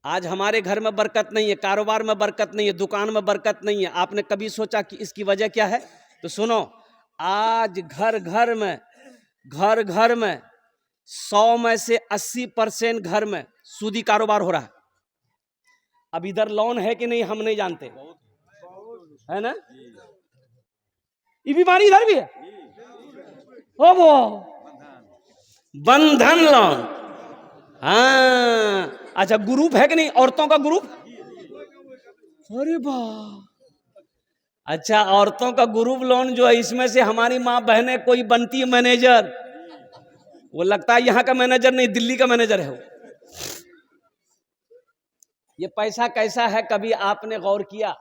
आज हमारे घर में बरकत नहीं है, कारोबार में बरकत नहीं है, दुकान में बरकत नहीं है। आपने कभी सोचा कि इसकी वजह क्या है? तो सुनो, आज घर घर में 100 में से 80% घर में सूदी कारोबार हो रहा है। अब इधर लोन है कि नहीं हम नहीं जानते, है ना? ये बीमारी इधर भी है। ओ वो बंधन लोन, हाँ। अच्छा, ग्रुप है कि नहीं, औरतों का ग्रुप? अरे वाह, अच्छा, औरतों का ग्रुप लोन जो है, इसमें से हमारी माँ बहनें कोई बनती है मैनेजर, वो लगता है यहाँ का मैनेजर नहीं, दिल्ली का मैनेजर है वो। ये पैसा कैसा है, कभी आपने गौर किया?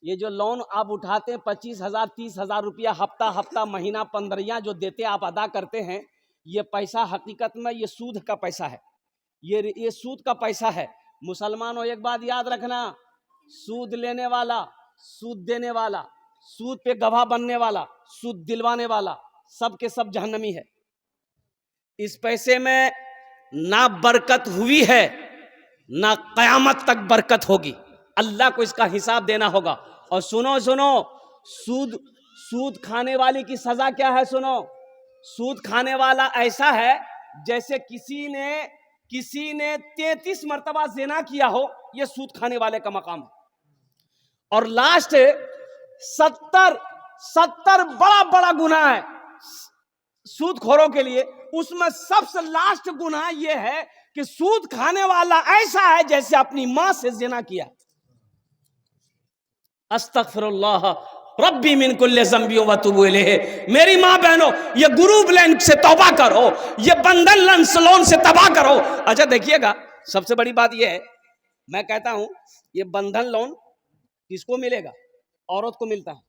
ये जो लोन आप उठाते हैं 25,000 30,000 रुपया हफ्ता महीना 15 जो देते आप अदा करते हैं, ये पैसा हकीकत में ये सूद का पैसा है, ये सूद का पैसा है। मुसलमानों, एक बात याद रखना, सूद लेने वाला, सूद देने वाला, सूद पे गवाह बनने वाला, सूद दिलवाने वाला, सब के सब जहन्नमी है। इस पैसे में ना बरकत हुई है, ना कयामत तक बरकत होगी। अल्लाह को इसका हिसाब देना होगा। और सुनो, सूद खाने वाले की सजा क्या है? सुनो, सूद खाने वाला ऐसा है जैसे किसी ने 33 मर्तबा ज़िना किया हो, यह सूद खाने वाले का मकाम है। और लास्ट 70 बड़ा बड़ा गुनाह है सूदखोरों के लिए। उसमें सबसे लास्ट गुनाह यह है कि सूद खाने वाला ऐसा है जैसे अपनी मां से ज़िना किया। अस्तगफिरुल्लाह रब्बी मिन कुल्ली ज़ंबी व अतूबु इलैह। मेरी माँ बहनों, ये ग्रुप लोन से तौबा करो, ये बंधन लोन से तौबा करो। अच्छा देखिएगा, सबसे बड़ी बात यह है, मैं कहता हूं ये बंधन लोन किसको मिलेगा? औरत को मिलता है।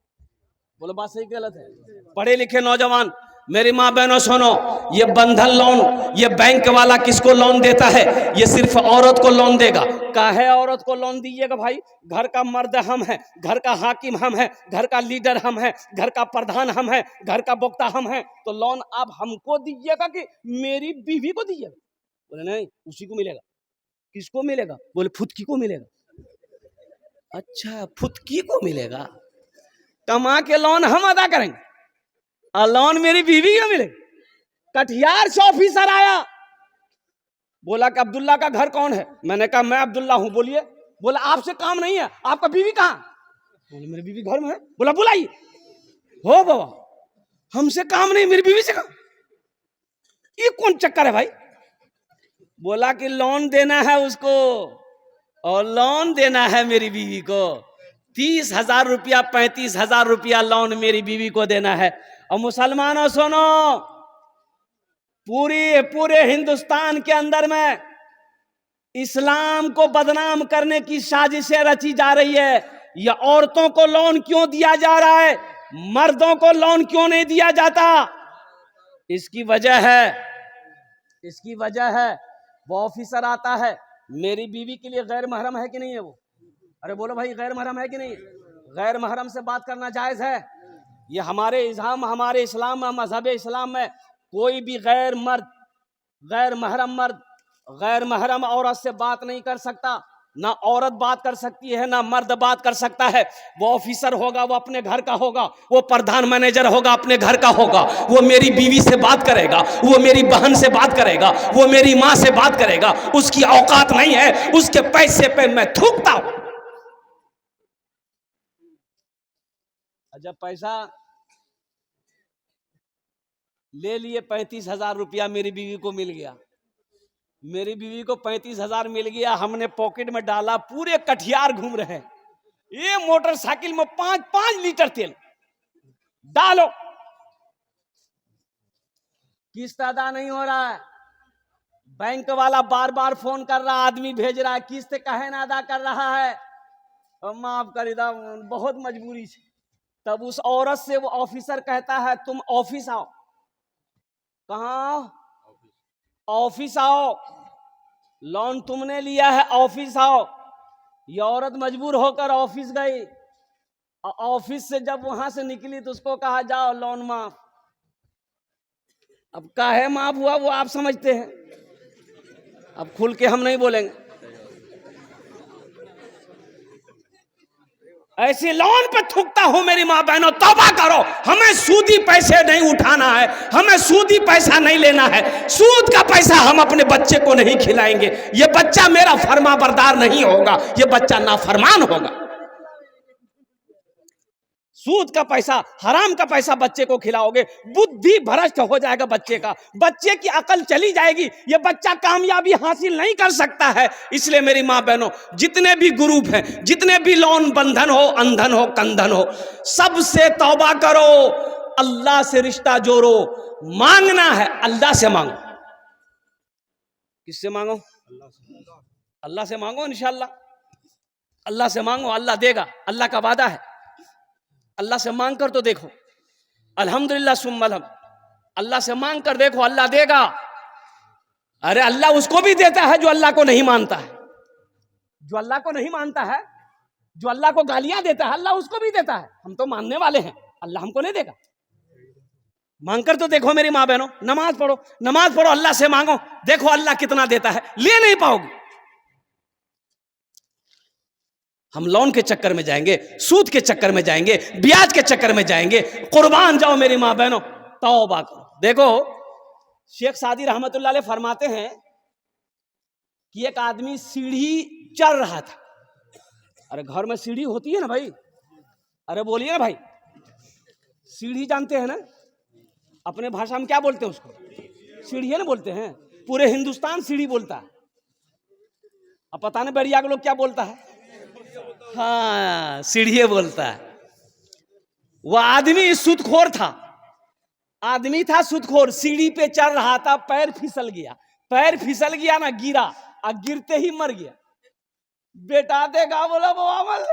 बोलो बात सही गलत है? पढ़े लिखे नौजवान, मेरी माँ बहनों सुनो, ये बंधन लोन, ये बैंक वाला किसको लोन देता है? ये सिर्फ औरत को लोन देगा। काहे औरत को लोन दीजिएगा भाई? घर का मर्द हम हैं, घर का हाकिम हम हैं, घर का लीडर हम हैं, घर का प्रधान हम हैं, घर का वक्ता हम हैं, तो लोन आप हमको दीजिएगा कि मेरी बीवी को दीजिएगा? बोले नहीं, उसी को मिलेगा। किसको मिलेगा? बोले फुदकी को मिलेगा। अच्छा, फुदकी को मिलेगा। कमा के लोन हम अदा करेंगे और लोन मेरी बीवी को मिलेगा। कटिहार से ऑफिसर आया, बोला कि अब्दुल्ला का घर कौन है? मैंने कहा मैं अब्दुल्ला हूं। बोलिए। बोला आपसे काम नहीं है, आपका बीवी कहां? बोले मेरी बीवी घर में है। बोला बुलाइए। हो बाबा, हमसे काम नहीं, मेरी बीवी से काम। ये कौन चक्कर है भाई? बोला कि लोन देना है उसको, और लोन देना है मेरी बीवी को। 30,000 रुपया 35,000 रुपया लोन मेरी बीवी को देना है। और मुसलमानों सुनो, पूरे हिंदुस्तान के अंदर में इस्लाम को बदनाम करने की साजिशें रची जा रही है। या औरतों को लोन क्यों दिया जा रहा है, मर्दों को लोन क्यों नहीं दिया जाता? इसकी वजह है वो ऑफिसर आता है, मेरी बीवी के लिए गैर महरम है कि नहीं है वो? अरे बोलो भाई, गैर महरम है कि नहीं? गैर महरम से बात करना जायज है? ये हमारे इस्लाम में, मजहब इस्लाम में कोई भी गैर महरम औरत से बात नहीं कर सकता। ना औरत बात कर सकती है, ना मर्द बात कर सकता है। वो ऑफिसर होगा, वो अपने घर का होगा, वो प्रधान मैनेजर होगा, अपने घर का होगा। वो मेरी बीवी से बात करेगा, वो मेरी बहन से बात करेगा, वो मेरी माँ से बात करेगा। उसकी औकात नहीं है, उसके पैसे पे मैं थूकता हूं। जब पैसा ले लिए 35,000 रुपया मेरी बीवी को मिल गया, मेरी बीवी को 35,000 मिल गया, हमने पॉकेट में डाला, पूरे कटिहार घूम रहे हैं। ये मोटरसाइकिल में 5-5 लीटर तेल डालो, किस्त अदा नहीं हो रहा है। बैंक वाला बार बार फोन कर रहा, आदमी भेज रहा है, किस्त कहे ना अदा कर रहा है। माफ कर दा, बहुत मजबूरी से। तब उस औरत से वो ऑफिसर कहता है तुम ऑफिस आओ। कहाँ? ऑफिस आओ, लोन तुमने लिया है, ऑफिस आओ। ये औरत मजबूर होकर ऑफिस गई। ऑफिस से जब वहां से निकली तो उसको कहा जाओ लोन माफ। अब काहे माफ हुआ वो आप समझते हैं, अब खुल के हम नहीं बोलेंगे। ऐसे लोन पे थूकता हूं मेरी माँ बहनों, तौबा करो। हमें सूदी पैसे नहीं उठाना है, हमें सूदी पैसा नहीं लेना है। सूद का पैसा हम अपने बच्चे को नहीं खिलाएंगे। ये बच्चा मेरा फर्मा बरदार नहीं होगा, ये बच्चा नाफरमान होगा। सूद का पैसा, हराम का पैसा बच्चे को खिलाओगे, बुद्धि भ्रष्ट हो जाएगा बच्चे का, बच्चे की अकल चली जाएगी, ये बच्चा कामयाबी हासिल नहीं कर सकता है। इसलिए मेरी माँ बहनों, जितने भी ग्रुप हैं, जितने भी लोन बंधन हो, अंधन हो, कंधन हो, सबसे तौबा करो, अल्लाह से रिश्ता जोड़ो। मांगना है अल्लाह से मांगो। किससे मांगो? अल्लाह से मांगो। इंशाअल्लाह अल्लाह से मांगो, अल्लाह देगा, अल्लाह का वादा है। अल्लाह से मांग कर तो देखो, अल्हम्दुलिल्लाह सुम्मा अल्हम्द। अल्लाह से मांग कर देखो, अल्लाह देगा। अरे अल्लाह उसको भी देता है जो अल्लाह को नहीं मानता है, जो अल्लाह को नहीं मानता है, जो अल्लाह को गालियां देता है, अल्लाह उसको भी देता है। हम तो मानने वाले हैं, अल्लाह हमको नहीं देगा। मांग कर तो देखो मेरी माँ बहनों, नमाज पढ़ो, नमाज पढ़ो, अल्लाह से मांगो, देखो अल्लाह कितना देता है। ले नहीं पाओगे। हम लोन के चक्कर में जाएंगे, सूद के चक्कर में जाएंगे, ब्याज के चक्कर में जाएंगे। कुर्बान जाओ मेरी माँ बहनों, तौबा करो। देखो शेख सादी रहमतुल्लाह अलैह फरमाते हैं कि एक आदमी सीढ़ी चढ़ रहा था। अरे घर में सीढ़ी होती है ना भाई, अरे बोलिए ना भाई, सीढ़ी जानते हैं ना? अपने भाषा में क्या बोलते हैं उसको? सीढ़ी है ना बोलते हैं। पूरे हिंदुस्तान सीढ़ी बोलता है। अब पता नहीं बढ़िया के लोग क्या बोलता है। हाँ, सीढ़ी बोलता है। वह आदमी सूदखोर था, आदमी था सूदखोर, सीढ़ी पे चढ़ रहा था, पैर फिसल गया, पैर फिसल गया ना, गिरा और गिरते ही मर गया। बेटा देगा, बोला वो अमल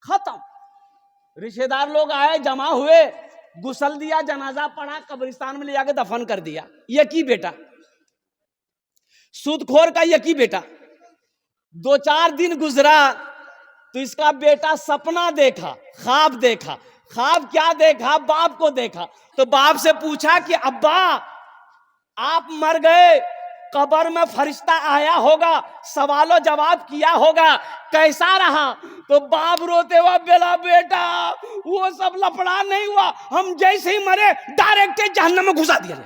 खत्म। रिश्तेदार लोग आए, जमा हुए, गुसल दिया, जनाजा पड़ा, कब्रिस्तान में ले जाके दफन कर दिया। यकी बेटा, सूदखोर का यकी बेटा। 2-4 दिन गुजरा तो इसका बेटा सपना देखा, ख्वाब देखा। ख्वाब क्या देखा? बाप को देखा। तो बाप से पूछा कि अब्बा आप मर गए, कब्र में फरिश्ता आया होगा, सवालों जवाब किया होगा, कैसा रहा? तो बाप रोते हुआ बोला, बेटा वो सब लफड़ा नहीं हुआ, हम जैसे ही मरे डायरेक्ट जहन्नम में घुसा दिया।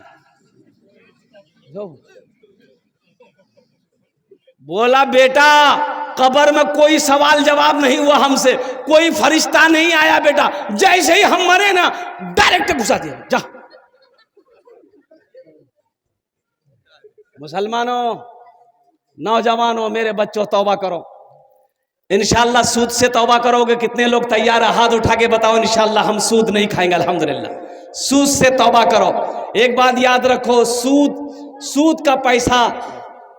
बोला बेटा कब्र में कोई सवाल जवाब नहीं हुआ हमसे, कोई फरिश्ता नहीं आया बेटा, जैसे ही हम मरे ना डायरेक्ट घुसा दिया। जा मुसलमानों, नौजवानों, मेरे बच्चों, तौबा करो। इंशाअल्लाह सूद से तौबा करोगे। कितने लोग तैयार है? हाथ उठा के बताओ। इंशाअल्लाह हम सूद नहीं खाएंगे, अल्हम्दुलिल्लाह। सूद से तौबा करो। एक बात याद रखो, सूद का पैसा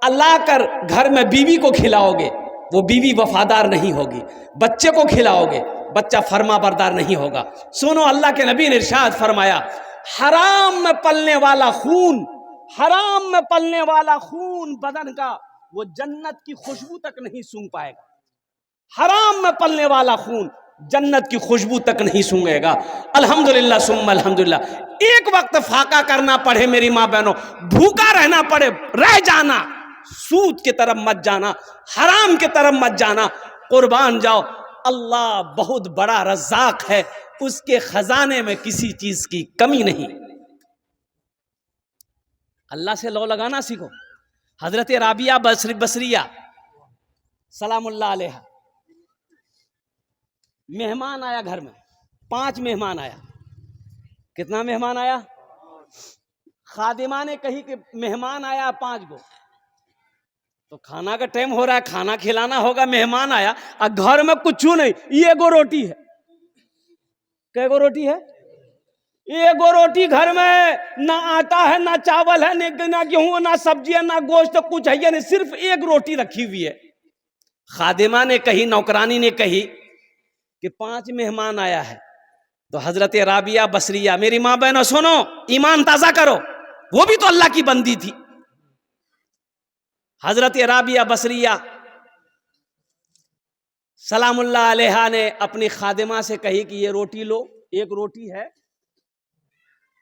अल्लाह कर घर में बीवी को खिलाओगे, वो बीवी वफादार नहीं होगी। बच्चे को खिलाओगे, बच्चा फर्मा बरदार नहीं होगा। सुनो, अल्लाह के नबी ने इरशाद फरमाया, हराम में पलने वाला खून, हराम में पलने वाला खून बदन का, वो जन्नत की खुशबू तक नहीं सूंघ पाएगा। हराम में पलने वाला खून जन्नत की खुशबू तक नहीं सूंघेगा। अल्हम्दुलिल्लाह सुम्मा अल्हम्दुलिल्लाह। एक वक्त फाका करना पड़े मेरी माँ बहनों, भूखा रहना पड़े, रह जाना, सूद की तरफ मत जाना, हराम की तरफ मत जाना। कुर्बान जाओ, अल्लाह बहुत बड़ा रज़्ज़ाक है, उसके खजाने में किसी चीज की कमी नहीं। अल्लाह से लो लगाना सीखो। हजरत राबिया बसरिया सलामुल्लाह अलैहा, मेहमान आया घर में, 5 मेहमान आया। कितना मेहमान आया? खादिमा ने कही कि मेहमान आया 5 गो। तो खाना का टाइम हो रहा है, खाना खिलाना होगा, मेहमान आया और घर में कुछ नहीं, ये 1 रोटी है। कै गो रोटी है? 1 रोटी घर में, ना आटा है, ना चावल है, ना गेहूं, ना सब्जी है, ना गोश्त, कुछ है नहीं, सिर्फ 1 रोटी रखी हुई है। खादिमा ने कही, नौकरानी ने कही कि 5 मेहमान आया है। तो हजरत राबिया बसरिया, मेरी माँ बहनों सुनो, ईमान ताजा करो, वो भी तो अल्लाह की बंदी थी। हजरत राबिया बसरिया सलामुल्लाह अलैहा ने अपनी खादिमा से कही कि ये रोटी लो, 1 रोटी है,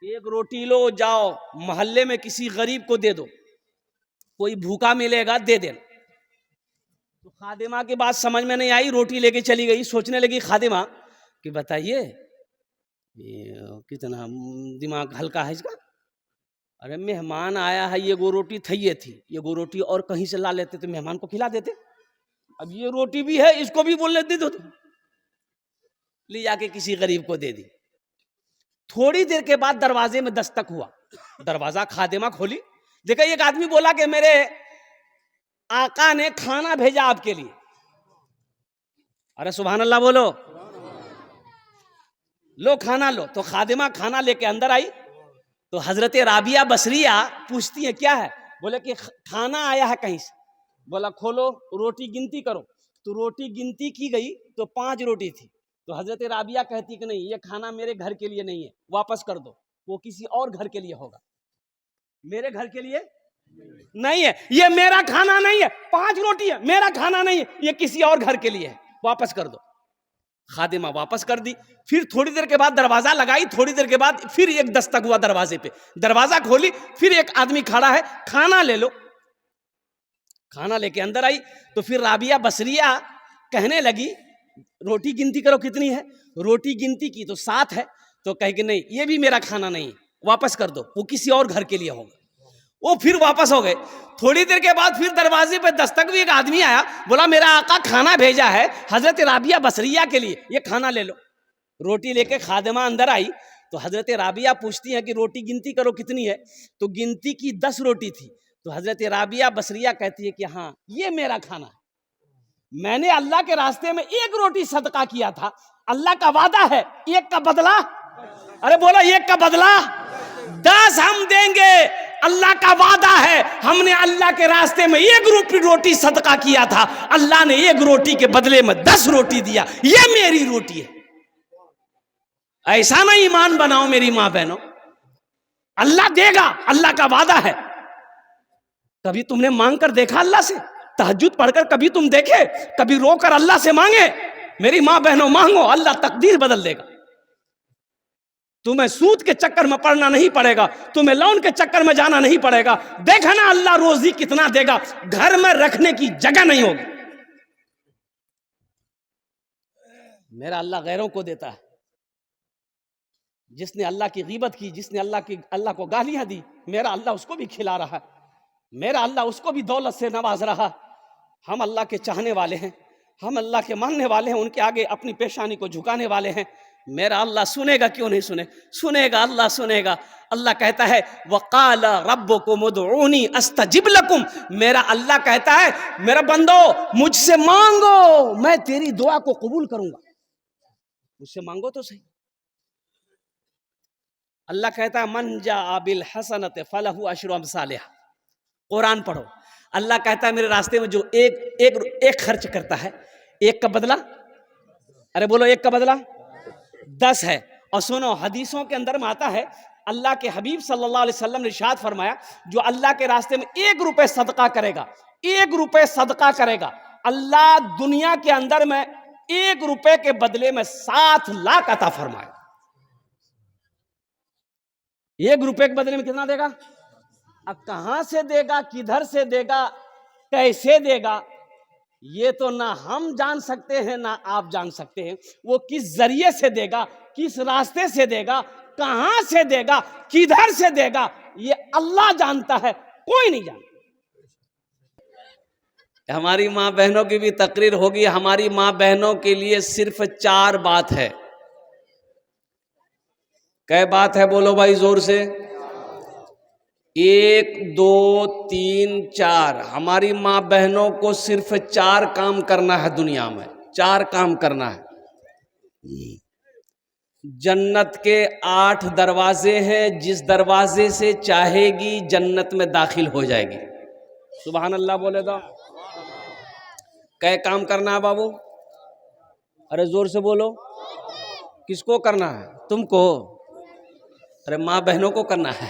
1 रोटी लो, जाओ मोहल्ले में किसी गरीब को दे दो, कोई भूखा मिलेगा दे देना। तो खादिमा की बात समझ में नहीं आई, रोटी लेके चली गई। सोचने लगी खादिमा कि बताइए कितना दिमाग हल्का है इसका। अरे मेहमान आया है, ये गो रोटी थी, ये गो रोटी और कहीं से ला लेते तो मेहमान को खिला देते। अब ये रोटी भी है, इसको भी बोल लेते तो ले जाके किसी गरीब को दे दी। थोड़ी देर के बाद दरवाजे में दस्तक हुआ। दरवाजा खादिमा खोली, देखा एक आदमी बोला कि मेरे आका ने खाना भेजा आपके लिए। अरे सुभान अल्लाह बोलो, लो खाना लो। तो खादिमा खाना लेके अंदर आई तो हजरत राबिया बसरिया पूछती है क्या है? बोले कि खाना आया है कहीं से। बोला खोलो रोटी गिनती करो। तो रोटी गिनती की गई तो 5 रोटी थी। तो हजरत राबिया कहती कि नहीं, ये खाना मेरे घर के लिए नहीं है, वापस कर दो, वो किसी और घर के लिए होगा, मेरे घर के लिए नहीं है, ये मेरा खाना नहीं है। 5 रोटी है, मेरा खाना नहीं है, ये किसी और घर के लिए है, वापस कर दो। खादिमा वापस कर दी। फिर थोड़ी देर के बाद दरवाजा लगाई, थोड़ी देर के बाद फिर एक दस्तक हुआ दरवाजे पे। दरवाजा खोली, फिर एक आदमी खड़ा है, खाना ले लो। खाना लेके अंदर आई तो फिर राबिया बसरिया कहने लगी रोटी गिनती करो कितनी है। रोटी गिनती की तो 7 है। तो कहे कि नहीं, ये भी मेरा खाना नहीं है, वापस कर दो, वो किसी और घर के लिए होगा। वो फिर वापस हो गए। थोड़ी देर के बाद फिर दरवाजे पे दस्तक भी एक आदमी आया, बोला मेरा आका खाना भेजा है हजरत राबिया बसरिया के लिए, ये खाना ले लो। रोटी लेके खादिमा अंदर आई तो हजरत राबिया पूछती है कि रोटी गिनती करो कितनी है। तो गिनती की 10 रोटी थी। तो हजरत राबिया बसरिया कहती है कि हाँ, ये मेरा खाना है, मैंने अल्लाह के रास्ते में 1 रोटी सदका किया था, अल्लाह का वादा है 1 का बदला। अरे बोलो 1 का बदला 10 हम देंगे, अल्लाह का वादा है। हमने अल्लाह के रास्ते में 1 रोटी सदका किया था, अल्लाह ने 1 रोटी के बदले में 10 रोटी दिया, ये मेरी रोटी है। ऐसा ना ईमान बनाओ मेरी मां बहनों, अल्लाह देगा, अल्लाह का वादा है। कभी तुमने मांग कर देखा अल्लाह से? तहज्जुद पढ़कर कभी तुम देखे? कभी रोकर अल्लाह से मांगे? मेरी मां बहनों मांगो, अल्लाह तकदीर बदल देगा। तुम्हें सूद के चक्कर में पड़ना नहीं पड़ेगा, तुम्हें लोन के चक्कर में जाना नहीं पड़ेगा। देखा ना अल्लाह रोजी कितना देगा, घर में रखने की जगह नहीं होगी। मेरा अल्लाह गैरों को देता है। जिसने अल्लाह की गीबत की, जिसने अल्लाह को गालियां दी, मेरा अल्लाह उसको भी खिला रहा है, मेरा अल्लाह उसको भी दौलत से नवाज रहा। हम अल्लाह के चाहने वाले हैं, हम अल्लाह के मानने वाले हैं, उनके आगे अपनी पेशानी को झुकाने वाले हैं। मेरा अल्लाह सुनेगा, क्यों नहीं सुनेगा, अल्लाह सुनेगा। अल्लाह कहता है वक़ाल रब्बुकुम उदऊनी अस्तजिब लकुम। मेरा अल्लाह कहता है मेरा बंदो मुझसे मांगो, मैं तेरी दुआ को कबूल करूंगा। मुझसे मांगो तो सही। अल्लाह कहता है मन जा बिल हसनत फलहु अशरु अमसालिहा। कुरान पढ़ो, अल्लाह कहता है मेरे रास्ते में जो एक खर्च करता है, 1 का बदला, अरे बोलो 1 का बदला 10 है। और सुनो, हदीसों के अंदर में आता है, अल्लाह के हबीब सल्लल्लाहु अलैहि वसल्लम ने इरशाद फरमाया, जो अल्लाह के रास्ते में 1 रुपए सदका करेगा, 1 रुपए सदका करेगा, अल्लाह दुनिया के अंदर में 1 रुपए के बदले में 7 लाख अता फरमाए। 1 रुपए के बदले में कितना देगा? अब कहां से देगा, किधर से देगा, कैसे देगा, ये तो ना हम जान सकते हैं ना आप जान सकते हैं। वो किस जरिए से देगा, किस रास्ते से देगा, कहां से देगा, किधर से देगा, ये अल्लाह जानता है, कोई नहीं जानता। हमारी मां बहनों की भी तकरीर होगी। हमारी मां बहनों के लिए सिर्फ 4 बात है। कै बात है बोलो भाई जोर से? 1 2 3 4। हमारी माँ बहनों को सिर्फ 4 काम करना है दुनिया में, 4 काम करना है। जन्नत के 8 दरवाजे हैं, जिस दरवाजे से चाहेगी जन्नत में दाखिल हो जाएगी। सुभान अल्लाह बोले तो। कै काम करना है बाबू? अरे जोर से बोलो। किसको करना है? तुमको? अरे माँ बहनों को करना है।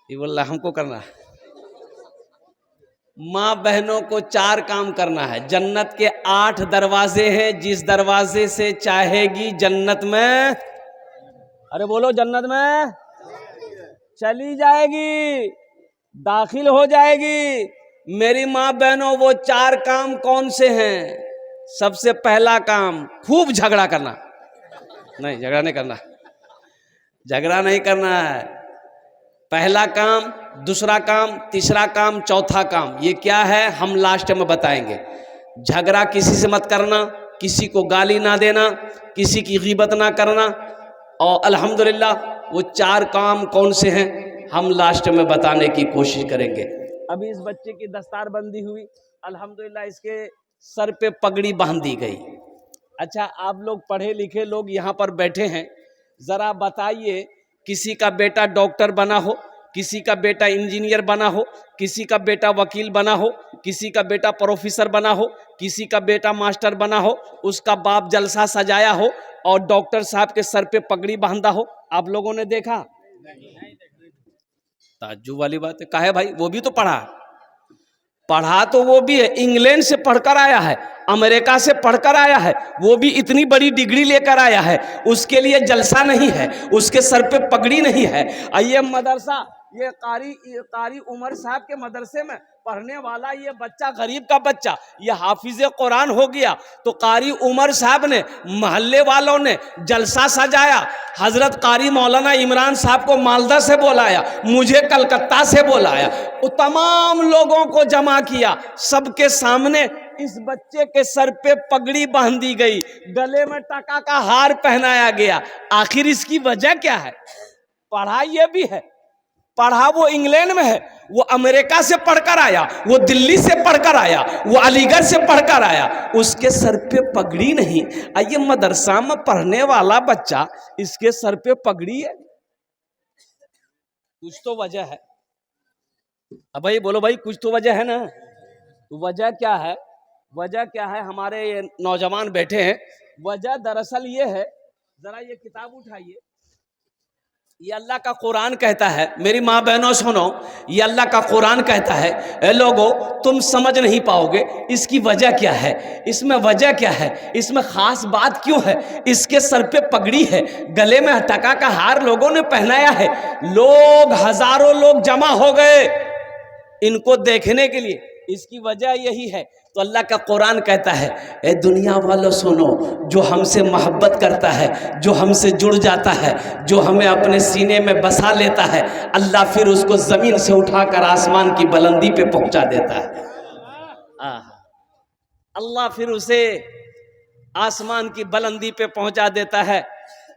ये बोल रहा हमको करना है। माँ बहनों को 4 काम करना है। जन्नत के 8 दरवाजे हैं, जिस दरवाजे से चाहेगी जन्नत में, अरे बोलो जन्नत में चली जाएगी, दाखिल हो जाएगी। मेरी माँ बहनों, वो 4 काम कौन से हैं? सबसे पहला काम, खूब झगड़ा करना। नहीं, झगड़ा नहीं करना, झगड़ा नहीं करना है। पहला काम, दूसरा काम, तीसरा काम, चौथा काम, ये क्या है हम लास्ट में बताएंगे। झगड़ा किसी से मत करना, किसी को गाली ना देना, किसी की गीबत ना करना। और अल्हम्दुलिल्लाह वो 4 काम कौन से हैं हम लास्ट में बताने की कोशिश करेंगे। अभी इस बच्चे की दस्तार बंदी हुई, अल्हम्दुलिल्लाह इसके सर पे पगड़ी बांध दी गई। अच्छा, आप लोग पढ़े लिखे लोग यहाँ पर बैठे हैं, जरा बताइए, किसी का बेटा डॉक्टर बना हो, किसी का बेटा इंजीनियर बना हो, किसी का बेटा वकील बना हो, किसी का बेटा प्रोफेसर बना हो, किसी का बेटा मास्टर बना हो, उसका बाप जलसा सजाया हो और डॉक्टर साहब के सर पे पगड़ी बांधा हो, आप लोगों ने देखा? ताज्जुब वाली बात है। काहे भाई, वो भी तो पढ़ा तो वो भी है, इंग्लैंड से पढ़कर आया है, अमेरिका से पढ़कर आया है, वो भी इतनी बड़ी डिग्री लेकर आया है, उसके लिए जलसा नहीं है, उसके सर पे पगड़ी नहीं है। ये मदरसा, ये कारी उमर साहब के मदरसे में पढ़ने वाला ये बच्चा, गरीब का बच्चा, ये हाफिज कुरान हो गया, तो कारी उमर साहब ने, मोहल्ले वालों ने जलसा सजाया, हजरत कारी मौलाना इमरान साहब को मालदा से बुलाया, मुझे कलकत्ता से बुलाया, वो तमाम लोगों को जमा किया, सबके सामने इस बच्चे के सर पे पगड़ी बांध दी गई, गले में टका का हार पहनाया गया। आखिर इसकी वजह क्या है? पढ़ा ये भी है, पढ़ा वो इंग्लैंड में है, वो अमेरिका से पढ़कर आया, वो दिल्ली से पढ़कर आया, वो अलीगढ़ से पढ़कर आया, उसके सर पे पगड़ी नहीं। आइए, मदरसा में पढ़ने वाला बच्चा, इसके सर पे पगड़ी है, कुछ तो वजह है। अब भाई बोलो भाई, कुछ तो वजह है ना? तो वजह क्या है? वजह क्या है? हमारे ये नौजवान बैठे हैं, वजह दरअसल ये है, जरा ये किताब उठाइए, ये अल्लाह का कुरान कहता है, मेरी माँ बहनों सुनो, ये अल्लाह का कुरान कहता है, ए लोगो तुम समझ नहीं पाओगे इसकी वजह क्या है, इसमें वजह क्या है, इसमें खास बात क्यों है। इसके सर पे पगड़ी है, गले में टका का हार लोगों ने पहनाया है, लोग, हजारों लोग जमा हो गए इनको देखने के लिए, इसकी वजह यही है। तो अल्लाह का कुरान कहता है, ए दुनिया वालों सुनो, जो हमसे मोहब्बत करता है, जो हमसे जुड़ जाता है, जो हमें अपने सीने में बसा लेता है, अल्लाह फिर उसको जमीन से उठाकर आसमान की बुलंदी पे पहुंचा देता है। अल्लाह फिर उसे आसमान की बुलंदी पे पहुंचा देता है।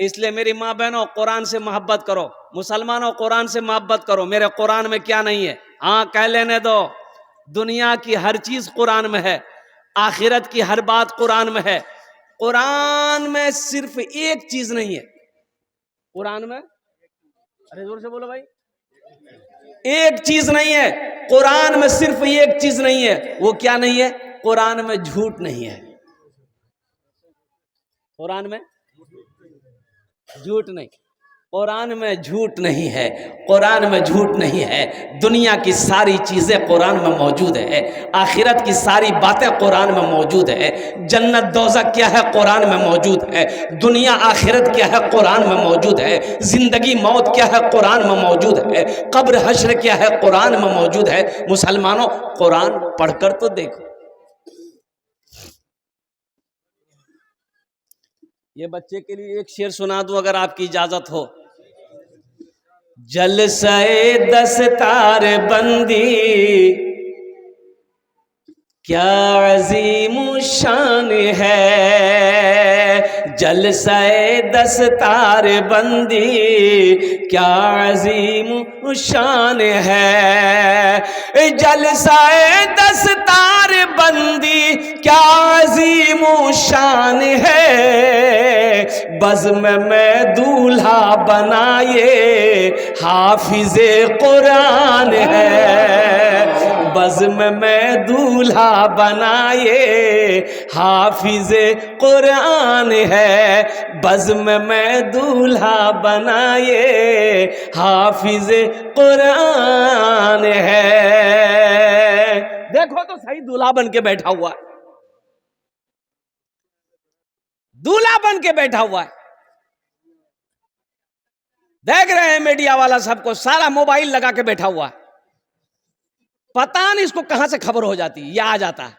इसलिए मेरी माँ बहनों, कुरान से मोहब्बत करो, मुसलमानों कुरान से मोहब्बत करो। मेरे कुरान में क्या नहीं है? हाँ, कह लेने दो, दुनिया की हर चीज कुरान में है, आखिरत की हर बात कुरान में है। कुरान में सिर्फ एक चीज नहीं है, कुरान में, अरे जोर से बोलो भाई, एक चीज नहीं है कुरान में, सिर्फ एक चीज नहीं है। वो क्या नहीं है? कुरान में झूठ नहीं है, कुरान में झूठ नहीं, कुरान में झूठ नहीं है, कुरान में झूठ नहीं है। दुनिया की सारी चीज़ें कुरान में मौजूद है, आखिरत की सारी बातें कुरान में मौजूद है, जन्नत दोज़ख क्या है कुरान में मौजूद है, दुनिया आखिरत क्या है कुरान में मौजूद है, ज़िंदगी मौत क्या है कुरान में मौजूद है, कब्र हश्र क्या है कुरान में मौजूद है। मुसलमानों, कुरान पढ़कर तो देखो। ये बच्चे के लिए एक शेर सुना दूं अगर आपकी इजाजत हो। जलसाए दस्तार बंदी क्या अजीम शान है, जलसाए दस्तार बंदी क्या अजीम शान है, जलसाए दस्तार बंदी क्या अजीम शान है, बज़्म में दूल्हा बनाए हाफिज़े कुरान है, बज़्म में दूल्हा बनाए हाफिज़े कुरान है, बज़्म में दूल्हा बनाए हाफिज़े कुरान है। देखो तो सही, दूल्हा बन के बैठा हुआ है, दूल्हा बन के बैठा हुआ है। देख रहे हैं मीडिया वाला सबको, सारा मोबाइल लगा के बैठा हुआ है। पता नहीं इसको कहां से खबर हो जाती, ये आ जाता है।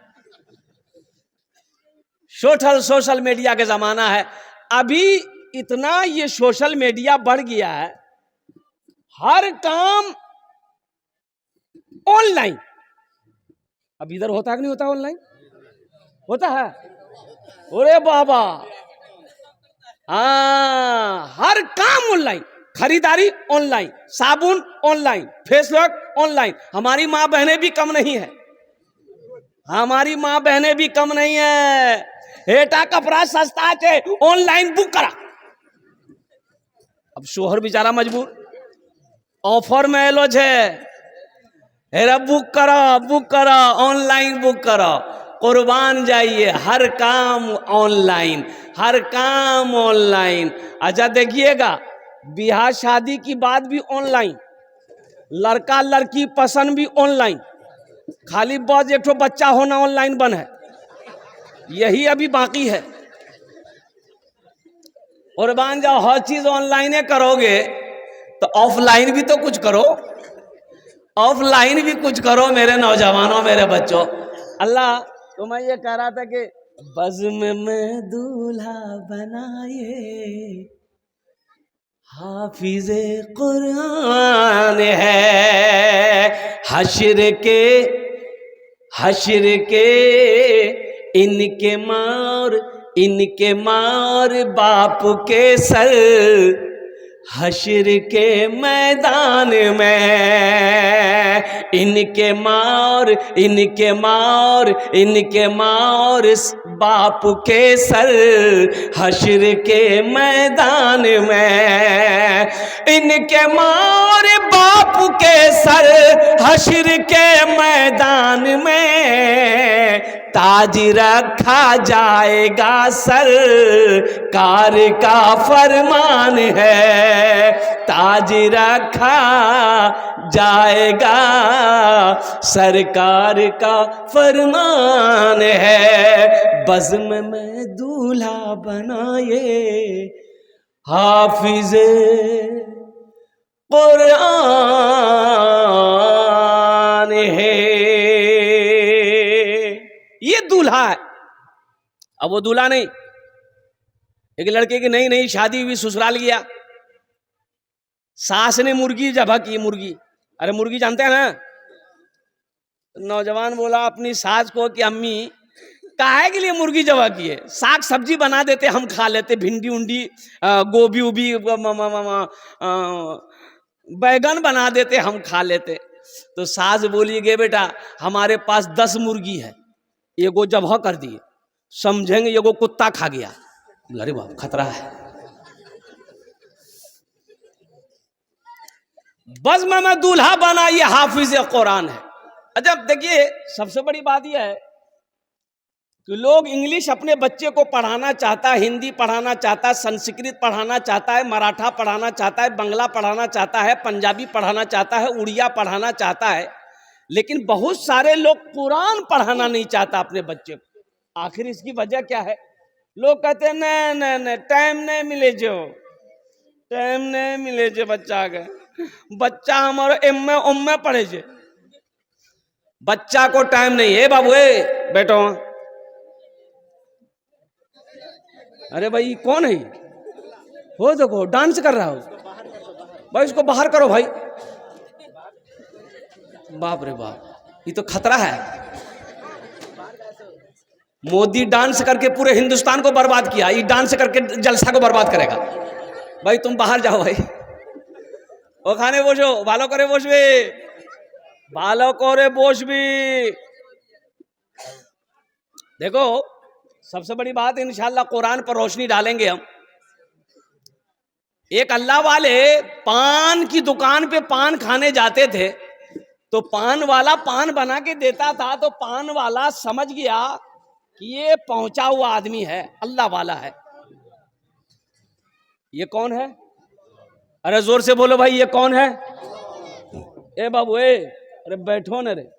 सोशल मीडिया का जमाना है। अभी इतना ये सोशल मीडिया बढ़ गया है, हर काम ऑनलाइन। अब इधर होता है कि नहीं होता, ऑनलाइन होता है। अरे बाबा, हाँ, हर काम ऑनलाइन, खरीदारी ऑनलाइन, साबुन ऑनलाइन, फेस वॉश ऑनलाइन। हमारी माँ बहनें भी कम नहीं है, हमारी माँ बहनें भी कम नहीं है। हेटा कपड़ा सस्ता है, ऑनलाइन बुक करा। अब शोहर बेचारा मजबूर, ऑफर में एलो छे, हेरा बुक करो, ऑनलाइन बुक करो। कुर्बान जाइए, हर काम ऑनलाइन, हर काम ऑनलाइन। अच्छा देखिएगा, ब्याह शादी की बात भी ऑनलाइन, लड़का लड़की पसंद भी ऑनलाइन, खाली बस एक ठो बच्चा होना ऑनलाइन बन है, यही अभी बाकी है। कुर्बान जाओ, हर चीज ऑनलाइन करोगे तो ऑफलाइन भी तो कुछ करो, ऑफलाइन भी कुछ करो मेरे नौजवानों, मेरे बच्चों। अल्लाह, तो मैं ये कह रहा था कि बज़्म में दूल्हा बनाए हाफिज़े कुरान है, हश्र के इनके मार बाप के सर, हश्र के मैदान में इनके मार बाप के सर, हश्र के मैदान में इनके मार बाप के सर, हश्र के मैदान में ताज रखा जाएगा, सर कार का फरमान है, ताज रखा जाएगा, सरकार का फरमान है। बज़्म में दूल्हा बनाए हाफिज़े कुरान है। ये दूल्हा है। अब वो दूल्हा नहीं, एक लड़के की नई नई शादी हुई, ससुराल गया, सास ने मुर्गी ज़बह की, मुर्गी, अरे मुर्गी जानते हैं ना। नौजवान बोला अपनी सास को कि अम्मी काहे के लिए मुर्गी ज़बह की है, साग सब्जी बना देते हम खा लेते, भिंडी उंडी गोभी उभी बैगन बना देते हम खा लेते। तो सास बोली गे बेटा हमारे पास 10 मुर्गी है, एगो ज़बह कर दिए, समझेंगे एगो कुत्ता खा गया। अरे बाप, खतरा है। बज़्म में दूल्हा बना, ये हाफिज़ कुरान है। अच्छा देखिए, सबसे बड़ी बात यह है कि लोग इंग्लिश अपने बच्चे को पढ़ाना चाहता है, हिंदी पढ़ाना चाहता है, संस्कृत पढ़ाना चाहता है, मराठा पढ़ाना चाहता है, बंगला पढ़ाना चाहता है, पंजाबी पढ़ाना चाहता है, उड़िया पढ़ाना चाहता है, लेकिन बहुत सारे लोग कुरान पढ़ाना नहीं चाहता अपने बच्चे को। आखिर इसकी वजह क्या है? लोग कहते हैं नहीं टाइम नहीं मिले जो बच्चा के, बच्चा हमारे एम पढ़े छे, बच्चा को टाइम नहीं है। बाबू बैठो, अरे भाई कौन है? हो देखो डांस कर रहा हो भाई, इसको बाहर करो भाई। बाप रे बाप, ये तो खतरा है। मोदी डांस करके पूरे हिंदुस्तान को बर्बाद किया, ये डांस करके जलसा को बर्बाद करेगा। भाई तुम बाहर जाओ भाई, ओ खाने बोसो, भालो करे बोसबे, भालो करे बोसबी। देखो सबसे बड़ी बात, इंशाल्लाह कुरान पर रोशनी डालेंगे हम। एक अल्लाह वाले पान की दुकान पे पान खाने जाते थे, तो पान वाला पान बना के देता था, तो पान वाला समझ गया कि ये पहुंचा हुआ आदमी है, अल्लाह वाला है। ये कौन है? अरे जोर से बोलो भाई, ये कौन है? ए बाबू अरे बैठो न रे,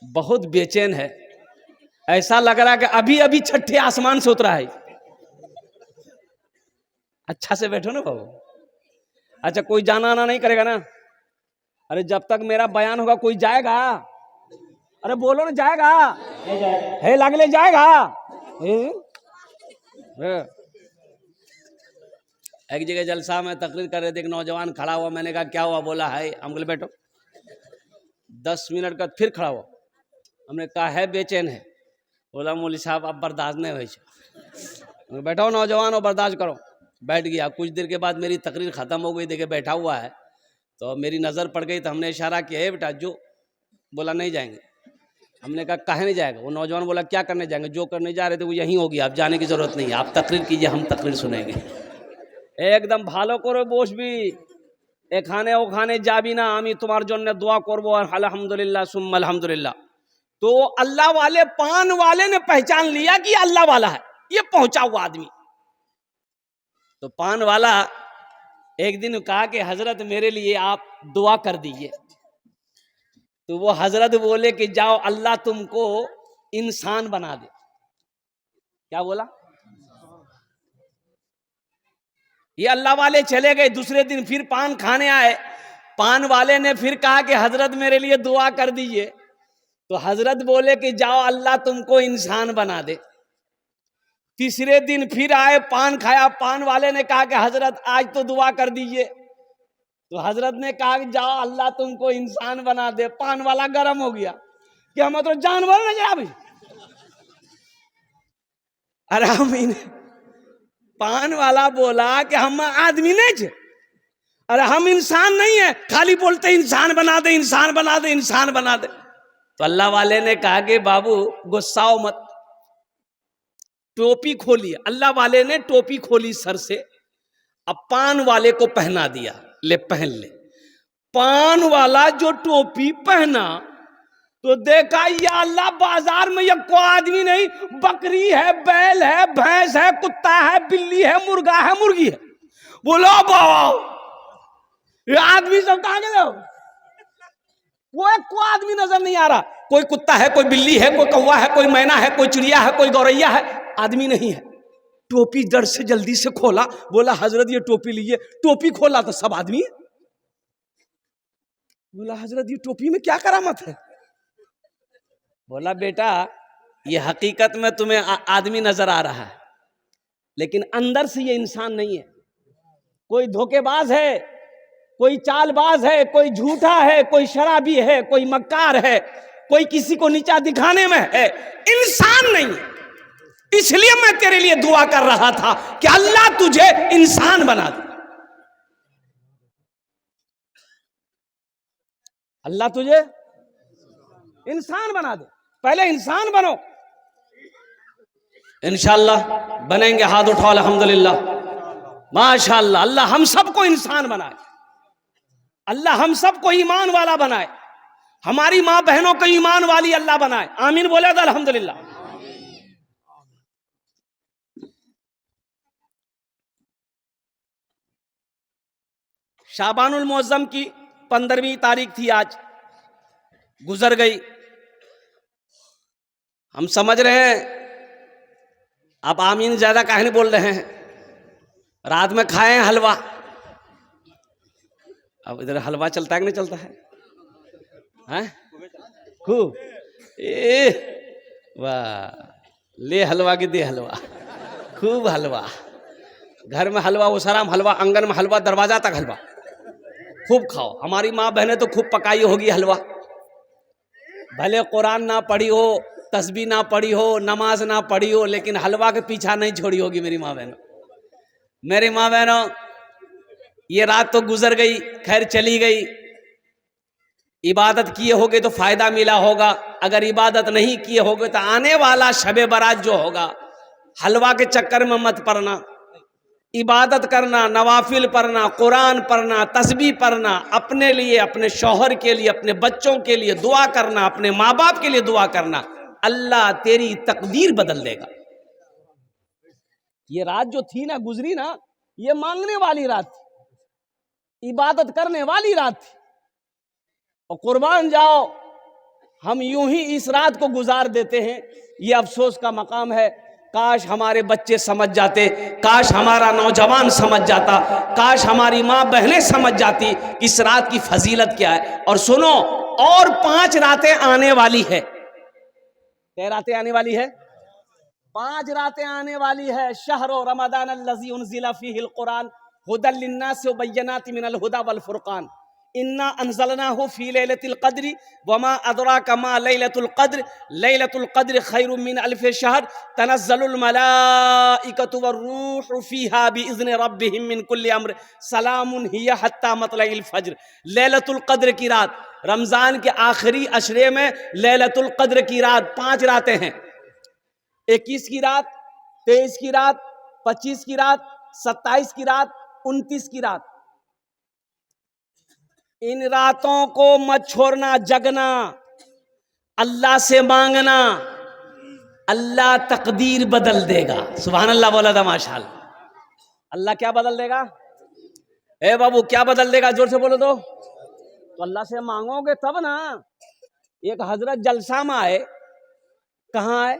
बहुत बेचैन है, ऐसा लग रहा है कि अभी अभी छठे आसमान से उतरा है। अच्छा से बैठो ना बाबू। अच्छा कोई जाना आना नहीं करेगा ना? अरे जब तक मेरा बयान होगा कोई जाएगा? अरे बोलो ना, जाएगा? है लगले जाएगा? एक जगह जलसा में तकरीर कर रहे थे, एक नौजवान खड़ा हुआ, मैंने कहा क्या हुआ? बोला है। हम बोले बैठो। 10 मिनट का फिर खड़ा हुआ, हमने कहा है बेचैन है। बोला मौलवी साहब अब बर्दाश्त नहीं हुई। बैठो नौजवान हो, बर्दाश्त करो। बैठ गया। कुछ देर के बाद मेरी तकरीर ख़त्म हो गई, देखे बैठा हुआ है, तो मेरी नज़र पड़ गई, तो हमने इशारा किया है बेटा जो। बोला नहीं जाएंगे। हमने कहा काहे नहीं जाएगा? वो नौजवान बोला क्या करने जाएंगे? जो करने जा रहे थे वो यहीं होगी, आप जाने की ज़रूरत नहीं है, आप तकरीर कीजिए, हम तकरीर सुनेंगे। एकदम ভালো করে বসবি, এখানে ওখানে যাবি না, আমি তোমার জন্য দোয়া করব, अल्हम्दुलिल्लाह सुम्मा अल्हम्दुलिल्लाह। तो अल्लाह वाले पान वाले ने पहचान लिया कि अल्लाह वाला है, ये पहुंचा हुआ आदमी। तो पान वाला एक दिन कहा कि हजरत मेरे लिए आप दुआ कर दीजिए। तो वो हजरत बोले कि जाओ अल्लाह तुमको इंसान बना दे। क्या बोला? ये अल्लाह वाले चले गए। दूसरे दिन फिर पान खाने आए। पान वाले ने फिर कहा कि हजरत मेरे लिए दुआ कर दीजिए। तो हजरत बोले कि जाओ अल्लाह तुमको इंसान बना दे। तीसरे दिन फिर आए, पान खाया। पान वाले ने कहा कि हजरत आज तो दुआ कर दीजिए। तो हजरत ने कहा कि जाओ अल्लाह तुमको इंसान बना दे। पान वाला गर्म हो गया कि हम तो जानवर नजर आ भाई। अरे हम पान वाला बोला कि हम आदमी नहीं थे, अरे हम इंसान नहीं है, खाली बोलते इंसान बना दे, इंसान बना दे, इंसान बना दे। तो अल्लाह वाले ने कहा कि बाबू गुस्साओ मत, टोपी खोलिए। अल्लाह वाले ने टोपी खोली सर से, अब पान वाले को पहना दिया, ले पहन ले। पान वाला जो टोपी पहना तो देखा या अल्लाह बाजार में ये कोई आदमी नहीं, बकरी है, बैल है, भैंस है, कुत्ता है, बिल्ली है, मुर्गा है, मुर्गी है। बोलो बाबा ये आदमी सब कहां गए? कोई आदमी नजर नहीं आ रहा। कोई कुत्ता है, कोई बिल्ली है, कोई कौवा है, कोई मैना है, कोई चिड़िया है, कोई गौरैया है, आदमी नहीं है। टोपी डर से जल्दी से खोला। बोला हजरत ये टोपी लीजिए। टोपी खोला तो सब आदमी। बोला हजरत ये टोपी में क्या करामत है? बोला बेटा ये हकीकत में तुम्हें आदमी नजर आ रहा है, लेकिन अंदर से ये इंसान नहीं है। कोई धोखेबाज है, कोई चालबाज है, कोई झूठा है, कोई शराबी है, कोई मक्कार है, कोई किसी को नीचा दिखाने में है, इंसान नहीं है। इसलिए मैं तेरे लिए दुआ कर रहा था कि अल्लाह तुझे इंसान बना दे। अल्लाह तुझे इंसान बना दे, पहले इंसान बनो। इंशाअल्लाह बनेंगे। हाथ उठाओ अल्हम्दुलिल्लाह, माशाअल्लाह। अल्लाह हम सबको इंसान बनाए, अल्लाह हम सबको ईमान वाला बनाए, हमारी माँ बहनों को ईमान वाली अल्लाह बनाए। आमीन बोले तो अल्हम्दुलिल्लाह। शाबानुल मुअज्जम की 15वीं तारीख थी, आज गुजर गई। हम समझ रहे हैं, आप आमीन ज्यादा काहे नहीं बोल रहे हैं? रात में खाए हैं हलवा। अब इधर हलवा चलता है कि नहीं चलता है? हैं? खूब वाह, ले हलवा की दे हलवा, खूब हलवा। घर में हलवा, उसराम हलवा, आंगन में हलवा, दरवाजा तक हलवा, खूब खाओ। हमारी माँ बहनें तो खूब पकाई होगी हलवा। भले कुरान ना पढ़ी हो, तस्बीह ना पढ़ी हो, नमाज ना पढ़ी हो, लेकिन हलवा के पीछा नहीं छोड़ी होगी मेरी माँ बहनों। मेरी माँ बहनों ये रात तो गुजर गई, खैर चली गई। इबादत किए होगे तो फायदा मिला होगा, अगर इबादत नहीं किए होगे तो आने वाला शबे बारात जो होगा, हलवा के चक्कर में मत पड़ना। इबादत करना, नवाफिल पढ़ना, कुरान पढ़ना, तस्बीह पढ़ना, अपने लिए, अपने शौहर के लिए, अपने बच्चों के लिए दुआ करना, अपने माँ बाप के लिए दुआ करना। अल्लाह तेरी तकदीर बदल देगा। ये रात जो थी ना, गुजरी ना, ये मांगने वाली रात थी, इबादत करने वाली रात थी। और कुर्बान जाओ, हम यूं ही इस रात को गुजार देते हैं। ये अफसोस का मकाम है काश हमारे बच्चे समझ जाते, काश हमारा नौजवान समझ जाता, काश हमारी माँ बहनें समझ जाती कि इस रात की फजीलत क्या है। और सुनो, और 5 रातें आने वाली है। क्या रातें आने वाली है? 5 रातें आने वाली है। शहरो रमदान अल्लज़ी उनज़िला फ़ीहिल कुरान हुदल लिन्नास व बय्यनातिन मिनल हुदा वल फुरक़ान इन्ना अंज़लनाहु फ़ी लैलतिल क़द्रि वमा अदराका मा लैलतुल क़द्र लैलतुल क़द्र खैरुम मिन अल्फ़ि शहर तनज़्ज़लुल मलाइकतु वर्रूहु फ़ीहा बिइज़्नि रब्बिहिम मिन कुल्लि अम्र सलामुन हिय हत्ता मतलइल फ़ज्र। लैलतुल क़द्र की रात, रमज़ान के आखिरी अशरे में लैलतुल क़द्र की रात 5 रातें हैं। 21 की रात, 23 की रात, 25 की रात, 27 की रात, 29 की रात। इन रातों को मत छोड़ना, जगना, अल्लाह से मांगना, अल्लाह तकदीर बदल देगा। सुभान अल्लाह बोला था माशाअल्लाह। अल्लाह क्या बदल देगा? ए बाबू क्या बदल देगा? जोर से बोलो तो अल्लाह से मांगोगे तब ना। एक हजरत जलसा में आए, कहाँ है?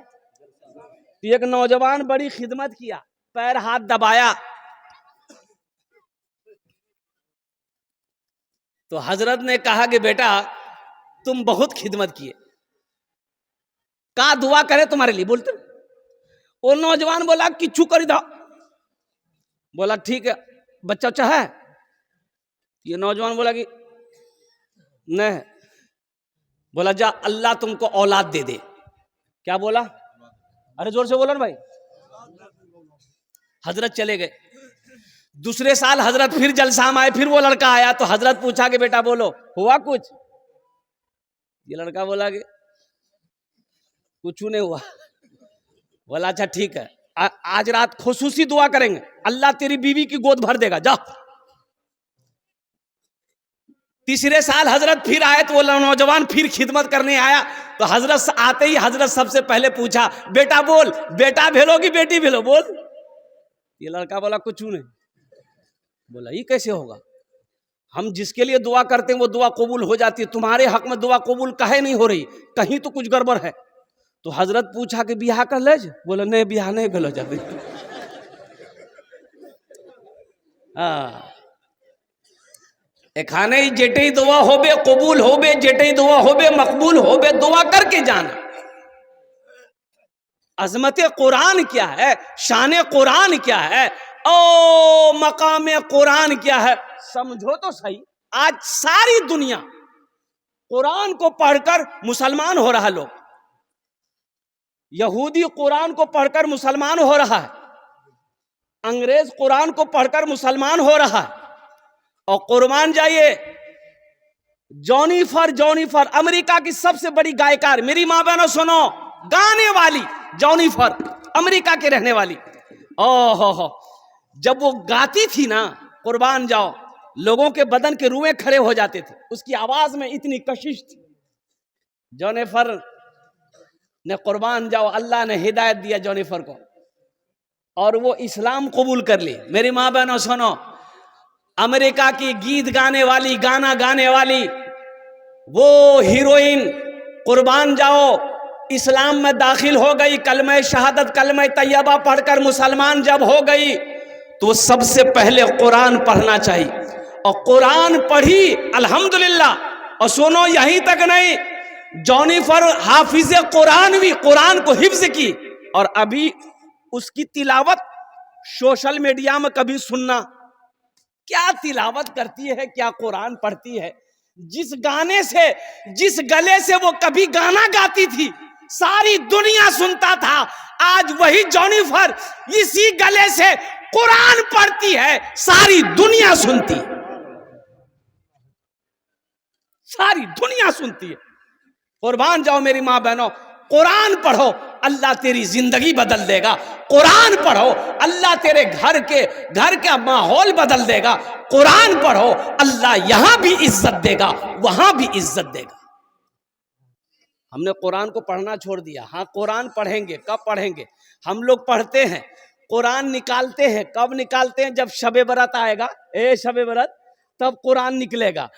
एक नौजवान बड़ी खिदमत किया, पैर हाथ दबाया तो हजरत ने कहा कि बेटा तुम बहुत खिदमत किए, का दुआ करे तुम्हारे लिए बोलते। वो नौजवान बोला किच्छु कर दो। बोला ठीक है, बच्चा अच्छा है? ये नौजवान बोला कि नहीं। बोला जा अल्लाह तुमको औलाद दे दे। क्या बोला? अरे जोर से बोलो ना भाई। हजरत चले गए। दूसरे साल हजरत फिर जलसा में आए, फिर वो लड़का आया तो हजरत पूछा कि बेटा बोलो हुआ कुछ? ये लड़का बोला कि कुछ नहीं हुआ। बोला अच्छा ठीक है, आज रात खुसूसी दुआ करेंगे, अल्लाह तेरी बीवी की गोद भर देगा, जा। तीसरे साल हजरत फिर आए तो वो नौजवान फिर खिदमत करने आया तो हजरत आते ही हजरत सबसे पहले पूछा बेटा बोल, बेटा भेलो कि बेटी भेलो बोल। ये लड़का बोला कुछ नहीं। बोला ये कैसे होगा? हम जिसके लिए दुआ करते हैं वो दुआ कबूल हो जाती है, तुम्हारे हक में दुआ कबूल काहे नहीं हो रही? कहीं तो कुछ गड़बड़ है। तो हजरत पूछा कि बियाह कर ले? बोला नहीं बियाह नहीं भेलो जाते। खाने जेटे दुआ होबे कबूल होबे, जेटे दुआ होबे मकबूल होबे, दुआ करके जाना। अजमत कुरान क्या है, शान कुरान क्या है, ओ मकाम कुरान क्या है, समझो तो सही। आज सारी दुनिया कुरान को पढ़कर मुसलमान हो रहा है। लोग यहूदी कुरान को पढ़कर मुसलमान हो रहा है, अंग्रेज कुरान को पढ़कर मुसलमान हो रहा है। और कुर्बान जाइए, जॉनिफर अमेरिका की सबसे बड़ी गायकार, मेरी माँ बहनों सुनो, गाने वाली जॉनिफर, अमेरिका के रहने वाली। ओहो, जब वो गाती थी ना कुर्बान जाओ, लोगों के बदन के रुएं खड़े हो जाते थे, उसकी आवाज में इतनी कशिश थी। जॉनिफर ने कुर्बान जाओ, अल्लाह ने हिदायत दिया जॉनिफर को और वो इस्लाम कबूल कर ली। मेरी माँ बहनों सुनो, अमेरिका की गीत गाने वाली, गाना गाने वाली वो हीरोइन कुर्बान जाओ इस्लाम में दाखिल हो गई, कलमा शहादत कलमा तैयबा पढ़कर मुसलमान जब हो गई तो सबसे पहले कुरान पढ़ना चाहिए। और कुरान पढ़ी अल्हम्दुलिल्लाह। और सुनो यहीं तक नहीं, जॉनिफर हाफिज कुरान भी, कुरान को हिफ्ज की। और अभी उसकी तिलावत सोशल मीडिया में कभी सुनना, क्या तिलावत करती है, क्या कुरान पढ़ती है। जिस गाने से, जिस गले से वो कभी गाना गाती थी सारी दुनिया सुनता था, आज वही जॉनिफर इसी गले से कुरान पढ़ती है, सारी दुनिया सुनती है, सारी दुनिया सुनती है। कुर्बान जाओ मेरी माँ बहनों, कुरान पढ़ो, अल्लाह तेरी जिंदगी बदल देगा। कुरान पढ़ो, अल्लाह तेरे घर का माहौल बदल देगा। कुरान पढ़ो, अल्लाह यहां भी इज्जत देगा, वहां भी इज्जत देगा। हमने कुरान को पढ़ना छोड़ दिया। हाँ कुरान पढ़ेंगे, कब पढ़ेंगे? हम लोग पढ़ते हैं, कुरान निकालते हैं, कब निकालते हैं? जब शबे बरत आएगा, ए शबे बरत, तब कुरान निकलेगा।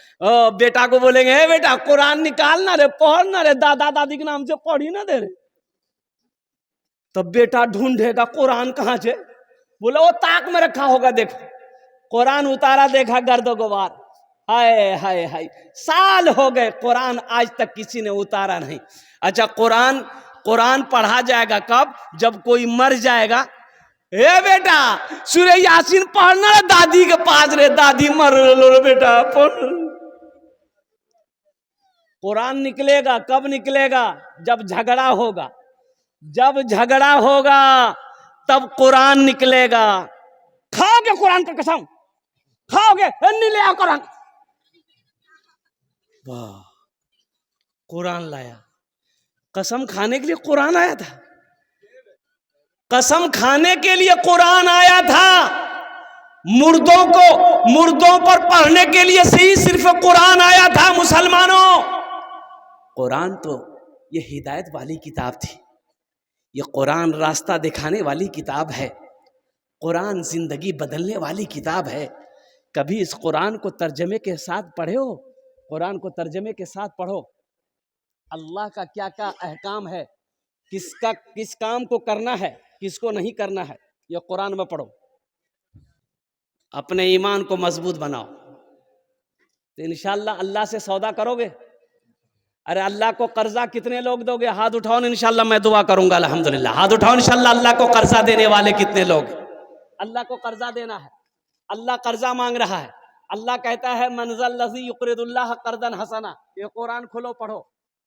बेटा को बोलेंगे हे बेटा कुरान निकालना रे, पढ़ना रे, दादा दादी के नाम से पढ़ी ना दे रे। तब बेटा ढूंढेगा कुरान कहाँ से, बोला वो ताक में रखा होगा, देखो कुरान उतारा, देखा गर्द गुबार, हाय हाय हाय, साल हो गए कुरान आज तक किसी ने उतारा नहीं। अच्छा कुरान पढ़ा जाएगा कब, जब कोई मर जाएगा। ए बेटा सूरह यासीन पढ़ना दादी के पास रे, दादी मर लो बेटा पढ़। कुरान निकलेगा कब निकलेगा, जब झगड़ा होगा, जब झगड़ा होगा तब कुरान निकलेगा। खाओगे कुरान का कसम, खाओगे, नहीं ले आओ कुरान। वाह, कुरान लाया, कसम खाने के लिए कुरान आया था, कसम खाने के लिए कुरान आया था। मुर्दों पर पढ़ने के लिए सही सिर्फ कुरान आया था। मुसलमानों, कुरान तो ये हिदायत वाली किताब थी, ये कुरान रास्ता दिखाने वाली किताब है, कुरान जिंदगी बदलने वाली किताब है। कभी इस कुरान को तर्जमे के साथ पढ़े हो, कुरान को तर्जमे के साथ पढ़ो, अल्लाह का क्या क्या अहकाम है, किस काम को करना है, किसको नहीं करना है, ये कुरान में पढ़ो, अपने ईमान को मजबूत बनाओ, तो इंशाअल्लाह अल्लाह से सौदा करोगे। अरे अल्लाह को कर्जा कितने लोग दोगे, हाथ उठाओ, इंशाअल्लाह मैं दुआ करूंगा अल्हम्दुलिल्लाह, हाथ उठाओ इंशाअल्लाह। अल्लाह को कर्जा देने वाले कितने लोग, अल्लाह को कर्जा देना है, अल्लाह कर्जा मांग रहा है। अल्लाह कहता है मनज़ल लज़ी युक़रिदुल्लाह कर्दन हसना, ये कुरान खोलो पढ़ो,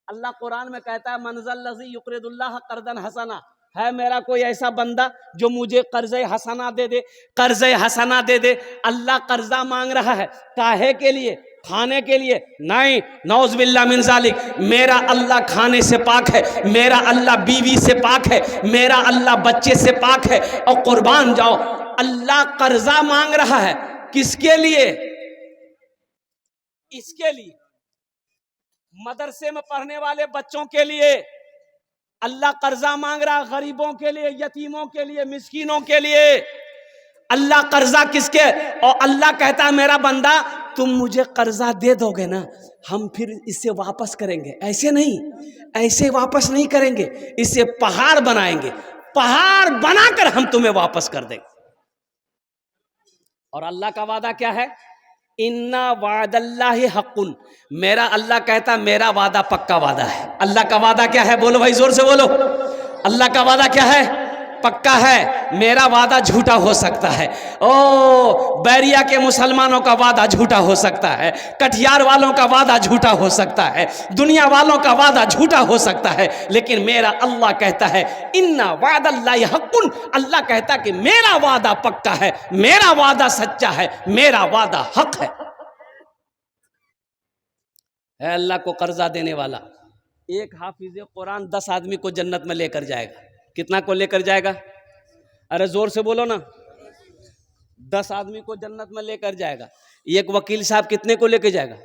अल्लाह कुरान में कहता है मनज़ल लज़ी युक़रिदुल्लाह कर्दन हसना, है मेरा कोई ऐसा बंदा जो मुझे कर्ज़े हसना दे दे, कर्ज़े हसना दे दे। अल्लाह कर्जा मांग रहा है, काहे के लिए, खाने के लिए नहीं, नौज़ बिल्लाह मिन ज़ालिक। मेरा अल्लाह खाने से पाक है, मेरा अल्लाह बीवी से पाक है, मेरा अल्लाह बच्चे से पाक है। और कुर्बान जाओ, अल्लाह कर्जा मांग रहा है, किसके लिए, इसके लिए, मदरसे में पढ़ने वाले बच्चों के लिए अल्लाह कर्जा मांग रहा है, गरीबों के लिए, यतीमों के लिए, मिस्कीनों के लिए। अल्लाह कर्जा किसके, और अल्लाह कहता है मेरा बंदा तुम मुझे कर्जा दे दोगे ना, हम फिर इससे वापस करेंगे। ऐसे नहीं, ऐसे वापस नहीं करेंगे, इसे पहाड़ बनाएंगे, पहाड़ बनाकर हम तुम्हें वापस कर देंगे। और अल्लाह का वादा क्या है, इन्ना वादल्लाहि हक़्क़ुन, मेरा अल्लाह कहता मेरा वादा पक्का वादा है। अल्लाह का वादा क्या है, बोलो भाई जोर से बोलो, अल्लाह का वादा क्या है, पक्का है। मेरा वादा झूठा हो सकता है, ओ बैरिया के मुसलमानों का वादा झूठा हो सकता है, कटिहार वालों का वादा झूठा हो सकता है, दुनिया वालों का वादा झूठा हो सकता है, लेकिन मेरा अल्लाह कहता है इन्ना वादल्लाहि हक़्क़ुन, अल्लाह कहता कि मेरा वादा पक्का है, मेरा वादा सच्चा है, मेरा वादा हक है। अल्लाह को कर्जा देने वाला। एक हाफिज कुरान 10 आदमी को जन्नत में लेकर जाएगा। कितना को लेकर जाएगा, अरे जोर से बोलो ना, 10 आदमी को जन्नत में लेकर जाएगा। एक वकील साहब कितने को लेकर जाएगा,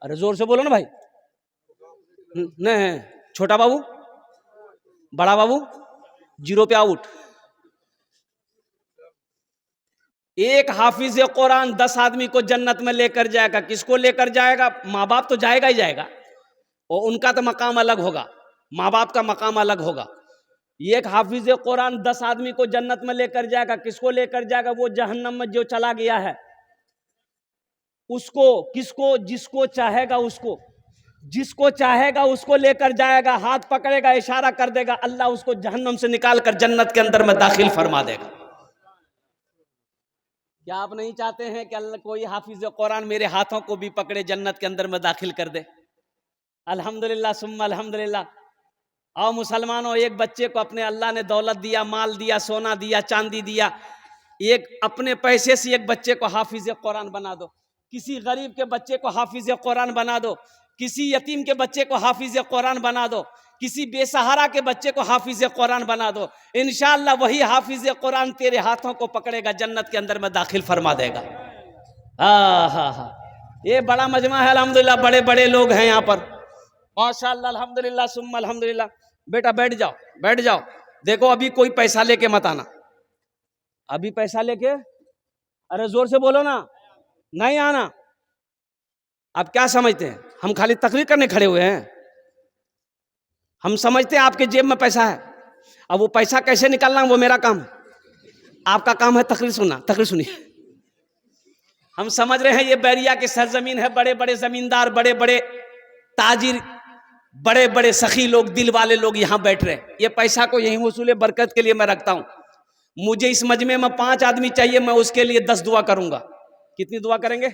अरे जोर से बोलो ना भाई, नहीं छोटा बाबू, बड़ा बाबू, 0 पे आउट। एक हाफिज कुरान 10 आदमी को जन्नत में लेकर जाएगा। किसको लेकर जाएगा, माँ बाप तो जाएगा ही जाएगा, और उनका तो मकाम अलग होगा, माँ बाप का मकाम अलग होगा। एक हाफिज कुरान 10 आदमी को जन्नत में लेकर जाएगा। किसको लेकर जाएगा, वो जहन्नम में जो चला गया है उसको, किसको, जिसको चाहेगा उसको, जिसको चाहेगा उसको लेकर जाएगा, हाथ पकड़ेगा, इशारा कर देगा, अल्लाह उसको जहन्नम से निकाल कर जन्नत के अंदर में दाखिल फरमा देगा। क्या आप नहीं चाहते हैं कि अल्लाह कोई हाफिज कुरान मेरे हाथों को भी पकड़े, जन्नत के अंदर में दाखिल कर दे। अल्हम्दुलिल्लाह सुम्मा अल्हम्दुलिल्लाह। आओ मुसलमानों, एक बच्चे को अपने अल्लाह ने दौलत दिया, माल दिया, सोना दिया, चांदी दिया, एक अपने पैसे से एक बच्चे को हाफिज कुरान बना दो, किसी गरीब के बच्चे को हाफिज कुरान बना दो, किसी यतीम के बच्चे को हाफिज कुरान बना दो, किसी बेसहारा के बच्चे को हाफिज कुरान बना दो। इंशाअल्लाह वही हाफिज कुरान तेरे हाथों को पकड़ेगा, जन्नत के अंदर में दाखिल फरमा देगा। हाँ, ये बड़ा मजमा है अल्हम्दुलिल्लाह, बड़े बड़े लोग हैं यहाँ पर माशाअल्लाह, अल्हम्दुलिल्लाह सुम्मा अल्हम्दुलिल्लाह। बेटा बैठ जाओ, बैठ जाओ। देखो अभी कोई पैसा लेके मत आना, अभी पैसा लेके, अरे जोर से बोलो ना, नहीं आना। आप क्या समझते हैं, हम खाली तकरीर करने खड़े हुए हैं? हम समझते हैं आपके जेब में पैसा है? अब वो पैसा कैसे निकालना वो मेरा काम है, आपका काम है तकरीर सुनना। तकरीर सुनिए। हम समझ रहे हैं ये बैरिया की सरजमीन है, बड़े बड़े जमींदार, बड़े बड़े ताजिर, बड़े बड़े सखी लोग, दिल वाले लोग यहां बैठ रहे हैं। ये पैसा को यहीं वसूले बरकत के लिए मैं रखता हूं। मुझे इस मजमे में 5 आदमी चाहिए, मैं उसके लिए 10 दुआ करूंगा। कितनी दुआ करेंगे?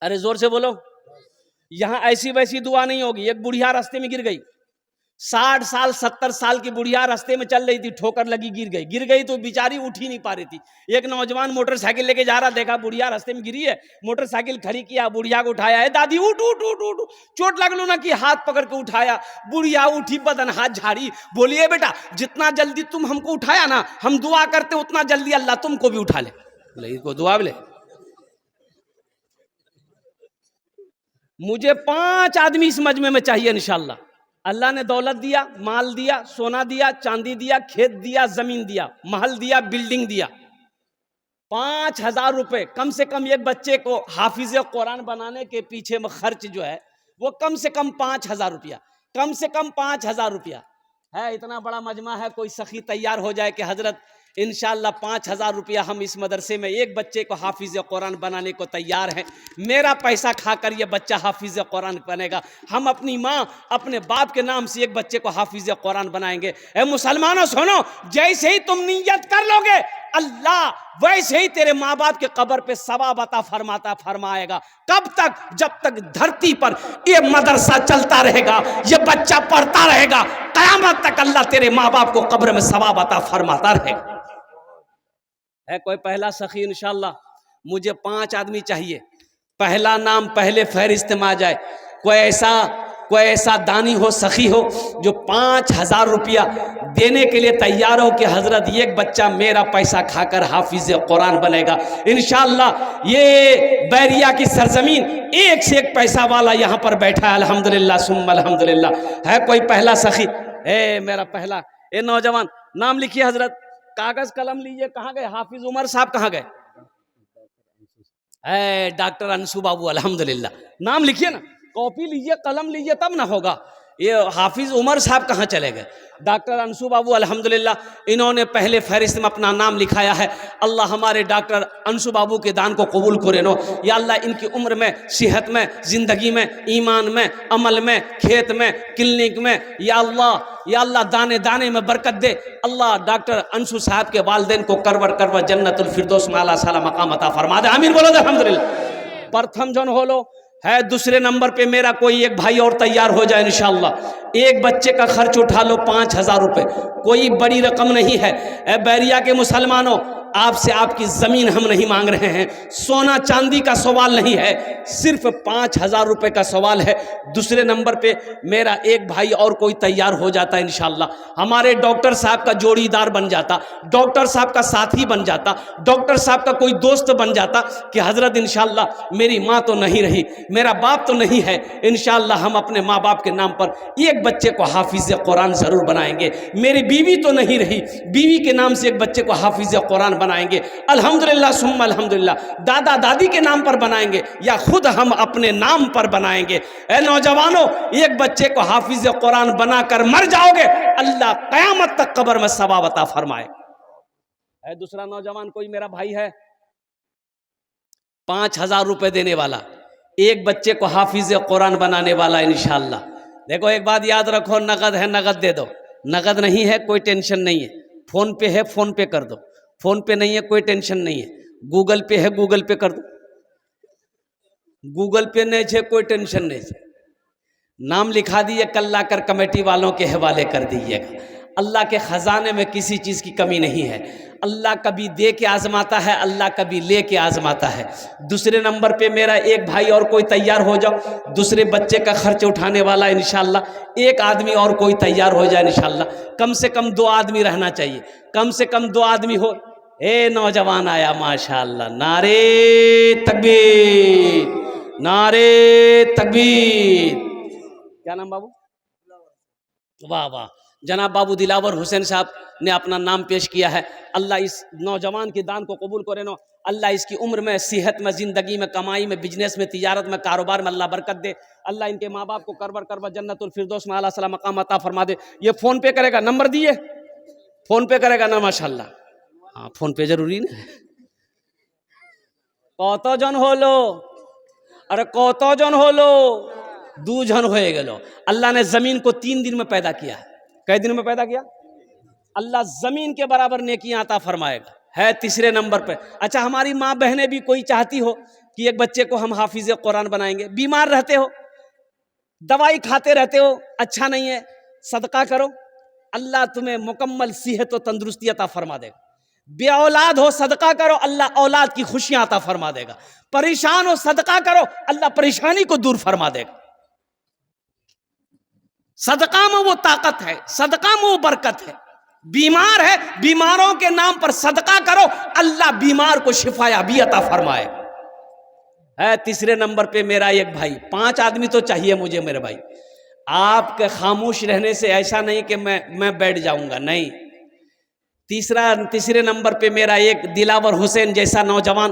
अरे जोर से बोलो। यहां ऐसी वैसी दुआ नहीं होगी। एक बुढ़िया रास्ते में गिर गई, 60 साल 70 साल की बुढ़िया रास्ते में चल रही थी, ठोकर लगी, गिर गई तो बेचारी उठ ही नहीं पा रही थी। एक नौजवान मोटरसाइकिल लेके जा रहा, देखा बुढ़िया रास्ते में गिरी है, मोटरसाइकिल खड़ी किया, बुढ़िया को उठाया, है दादी उठ उठ उठ उठ, चोट लग लो ना कि हाथ पकड़ के उठाया। बुढ़िया उठी, बदन हाथ झाड़ी, बोलिए बेटा जितना जल्दी तुम हमको उठाया ना, हम दुआ करते उतना जल्दी अल्लाह तुमको भी उठा ले। बोले इसको दुआ ले। मुझे 5 आदमी इस मजमे में चाहिए इंशाल्लाह। अल्लाह ने दौलत दिया, माल दिया, सोना दिया, चांदी दिया, खेत दिया, जमीन दिया, महल दिया, बिल्डिंग दिया। 5,000 रुपए कम से कम एक बच्चे को हाफिज कुरान बनाने के पीछे में खर्च जो है वो कम से कम 5,000 रुपया, कम से कम 5,000 रुपया है। इतना बड़ा मजमा है, कोई सखी तैयार हो जाए कि हजरत इंशाल्लाह 5,000 रुपया हम इस मदरसे में एक बच्चे को हाफिज कुरान बनाने को तैयार हैं। मेरा पैसा खाकर ये बच्चा हाफिज कुरान बनेगा। हम अपनी माँ अपने बाप के नाम से एक बच्चे को हाफिज कुरान बनाएंगे। ए मुसलमानों सुनो, जैसे ही तुम नियत कर लोगे अल्लाह वैसे ही तेरे माँ बाप के कब्र पे सवाब अता फरमाएगा। कब तक? जब तक धरती पर ये मदरसा चलता रहेगा, ये बच्चा पढ़ता रहेगा, कयामत तक अल्लाह तेरे माँ बाप को कब्र में सवाब अता फरमाता रहेगा। है कोई पहला सखी? इंशाल्लाह मुझे 5 आदमी चाहिए। पहला नाम पहले फहरिस्त में आ जाए। कोई ऐसा दानी हो, सखी हो जो 5,000 रुपया देने के लिए तैयार हो कि हजरत ये एक बच्चा मेरा पैसा खाकर हाफिज कुरान बनेगा। इंशाल्लाह ये बैरिया की सरजमीन एक से एक पैसा वाला यहाँ पर बैठा है। अल्हम्दुलिल्लाह सुम्मा अल्हम्दुलिल्लाह। है कोई पहला सखी? मेरा पहला। ए नौजवान नाम लिखिए हजरत, कागज कलम लीजिए। कहाँ गए हाफिज उमर साहब? कहाँ गए? डॉक्टर अंशु बाबू, अल्हम्दुलिल्लाह। नाम लिखिए ना, कॉपी लीजिए, कलम लीजिए, तब ना होगा। ये हाफिज उमर साहब कहाँ चले गए? डॉक्टर अंशु बाबू, अल्हम्दुलिल्लाह, इन्होंने पहले फहरिस्त में अपना नाम लिखाया है। अल्लाह हमारे डॉक्टर अंशु बाबू के दान को कबूल करे नो। या अल्लाह इनकी उम्र में, सेहत में, ज़िंदगी में, ईमान में, अमल में, खेत में, क्लिनिक में, या अल्लाह दाने दाने में बरकत दे। अल्लाह डॉक्टर अंशु साहब के वालिदैन को करवर जन्नतुल फिरदौस में आला साला मकाम अता फरमा दे। आमीन बोलो अल्हम्दुलिल्लाह। प्रथम जन हो लो है। दूसरे नंबर पे मेरा कोई एक भाई और तैयार हो जाए इंशाल्लाह। एक बच्चे का खर्च उठा लो 5,000 रुपये, कोई बड़ी रकम नहीं है। बैरिया के मुसलमानों, आपसे आपकी ज़मीन हम नहीं मांग रहे हैं, सोना चांदी का सवाल नहीं है, सिर्फ 5,000 रुपये का सवाल है। दूसरे नंबर पे मेरा एक भाई और कोई तैयार हो जाता इंशाल्लाह। हमारे डॉक्टर साहब का जोड़ीदार बन जाता, डॉक्टर साहब का साथी बन जाता, डॉक्टर साहब का कोई दोस्त बन जाता कि हजरत इंशाल्लाह मेरी माँ तो नहीं रही, मेरा बाप तो नहीं है, इंशाल्लाह हम अपने माँ बाप के नाम पर एक बच्चे को हाफिज कुरान ज़रूर बनाएंगे। मेरी बीवी तो नहीं रही, बीवी के नाम से एक बच्चे को हाफिज कुरान बनाएंगे। अल्हम्दुलिल्लाह सुम्मा अल्हम्दुलिल्लाह। दादा दादी के नाम पर बनाएंगे या खुद हम अपने नाम पर बनाएंगे। ए नौजवानों, एक बच्चे को हाफिज कुरान बनाकर मर जाओगे, अल्लाह कयामत तक कब्र में सवाब अता फरमाए। दूसरा नौजवान कोई मेरा भाई है 5,000 रुपए देने वाला, एक बच्चे को हाफिज कुरान बनाने वाला इंशाल्लाह। देखो एक बात याद रखो, नगद है नगद दे दो, नगद नहीं है कोई टेंशन नहीं है, फोन पे है फोन पे कर दो, फोन पे नहीं है कोई टेंशन नहीं है, गूगल पे है गूगल पे कर दो, गूगल पे नहीं है कोई टेंशन नहीं है। नाम लिखा दिए, कल लाकर कमेटी वालों के हवाले कर दीजिएगा। अल्लाह के ख़जाने में किसी चीज़ की कमी नहीं है। अल्लाह कभी दे के आजमाता है, अल्लाह कभी ले के आजमाता है। दूसरे नंबर पे मेरा एक भाई और कोई तैयार हो जाओ, दूसरे बच्चे का खर्च उठाने वाला इंशाल्लाह। एक आदमी और कोई तैयार हो जाए इंशाल्लाह। कम से कम 2 आदमी रहना चाहिए, कम से कम 2 आदमी हो। ए नौजवान आया माशाल्लाह, नारे तकबीर, नारे तकबीर। क्या नाम बाबू? वाह वाह, जनाब बाबू दिलावर हुसैन साहब ने अपना नाम पेश किया है। अल्लाह इस नौजवान के दान को कबूल करे नो। अल्लाह इसकी उम्र में, सेहत में, ज़िंदगी में, कमाई में, बिजनेस में, तिजारत में, कारोबार में अल्लाह बरकत दे। अल्लाह इनके माँ बाप को करबर करबर जन्नतुल फिरदौस में आला सला मकाम अता फरमा दे। ये फ़ोन पे करेगा, नंबर दिए, फ़ोन पे करेगा ना, माशाल्लाह। हाँ, फ़ोन पे जरूरी ना। কতজন হলো? अरे কতজন হলো? 2 जन हो गए। अल्लाह ने जमीन को 3 दिन में पैदा किया। कै दिन में पैदा किया? अल्लाह जमीन के बराबर नेकियां अता फरमाएगा। है तीसरे नंबर पे। अच्छा, हमारी माँ बहनें भी कोई चाहती हो कि एक बच्चे को हम हाफिज कुरान बनाएंगे, बीमार रहते हो, दवाई खाते रहते हो, अच्छा नहीं है, सदका करो, अल्लाह तुम्हें मुकम्मल सेहत और तंदुरुस्ती अता फरमा देगा। बे औलाद हो, सदका करो, अल्लाह औलाद की खुशियां अता फरमा देगा। परेशान हो, सदका करो, अल्लाह परेशानी को दूर फरमा देगा। सदका में वो ताकत है, सदका में वो बरकत है। बीमार है, बीमारों के नाम पर सदका करो, अल्लाह बीमार को शिफायाबी अता फरमाए। है तीसरे नंबर पे मेरा एक भाई। 5 आदमी तो चाहिए मुझे मेरे भाई। आपके खामोश रहने से ऐसा नहीं कि मैं बैठ जाऊंगा, नहीं। तीसरे नंबर पे मेरा एक दिलावर हुसैन जैसा नौजवान,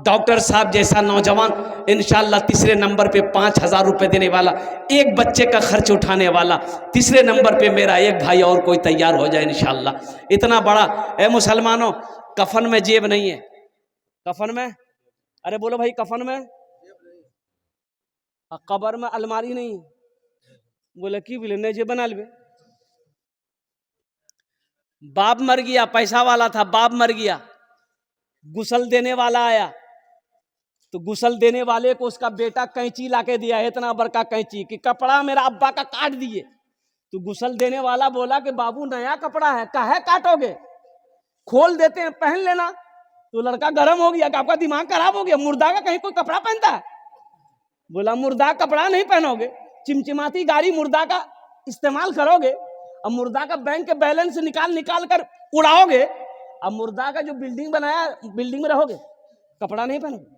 डॉक्टर साहब जैसा नौजवान, इंशाल्लाह तीसरे नंबर पे 5,000 रुपये देने वाला, एक बच्चे का खर्च उठाने वाला। तीसरे नंबर पे मेरा एक भाई और कोई तैयार हो जाए इंशाल्लाह। इतना बड़ा। ए मुसलमानों, कफन में जेब नहीं है। कफन में, अरे बोलो भाई, कफन में, कब्र में अलमारी नहीं। बोले की बोले नहीं, जेब बना ले। बाप मर गया, पैसा वाला था, बाप मर गया, गुसल देने वाला आया, तो गुसल देने वाले को उसका बेटा कैंची लाके दिया, इतना बड़का कैंची कि कपड़ा मेरा अब्बा का काट दिए। तो गुसल देने वाला बोला कि बाबू नया कपड़ा है, काहे काटोगे, खोल देते हैं, पहन लेना। तो लड़का गर्म हो गया कि आपका दिमाग खराब हो गया, मुर्दा का कहीं कोई कपड़ा पहनता है? बोला मुर्दा कपड़ा नहीं पहनोगे, चिमचिमाती गाड़ी मुर्दा का इस्तेमाल करोगे, अब मुर्दा का बैंक के बैलेंस निकाल कर उड़ाओगे, अब मुर्दा का जो बिल्डिंग बनाया, बिल्डिंग में रहोगे, कपड़ा नहीं पहनोगे।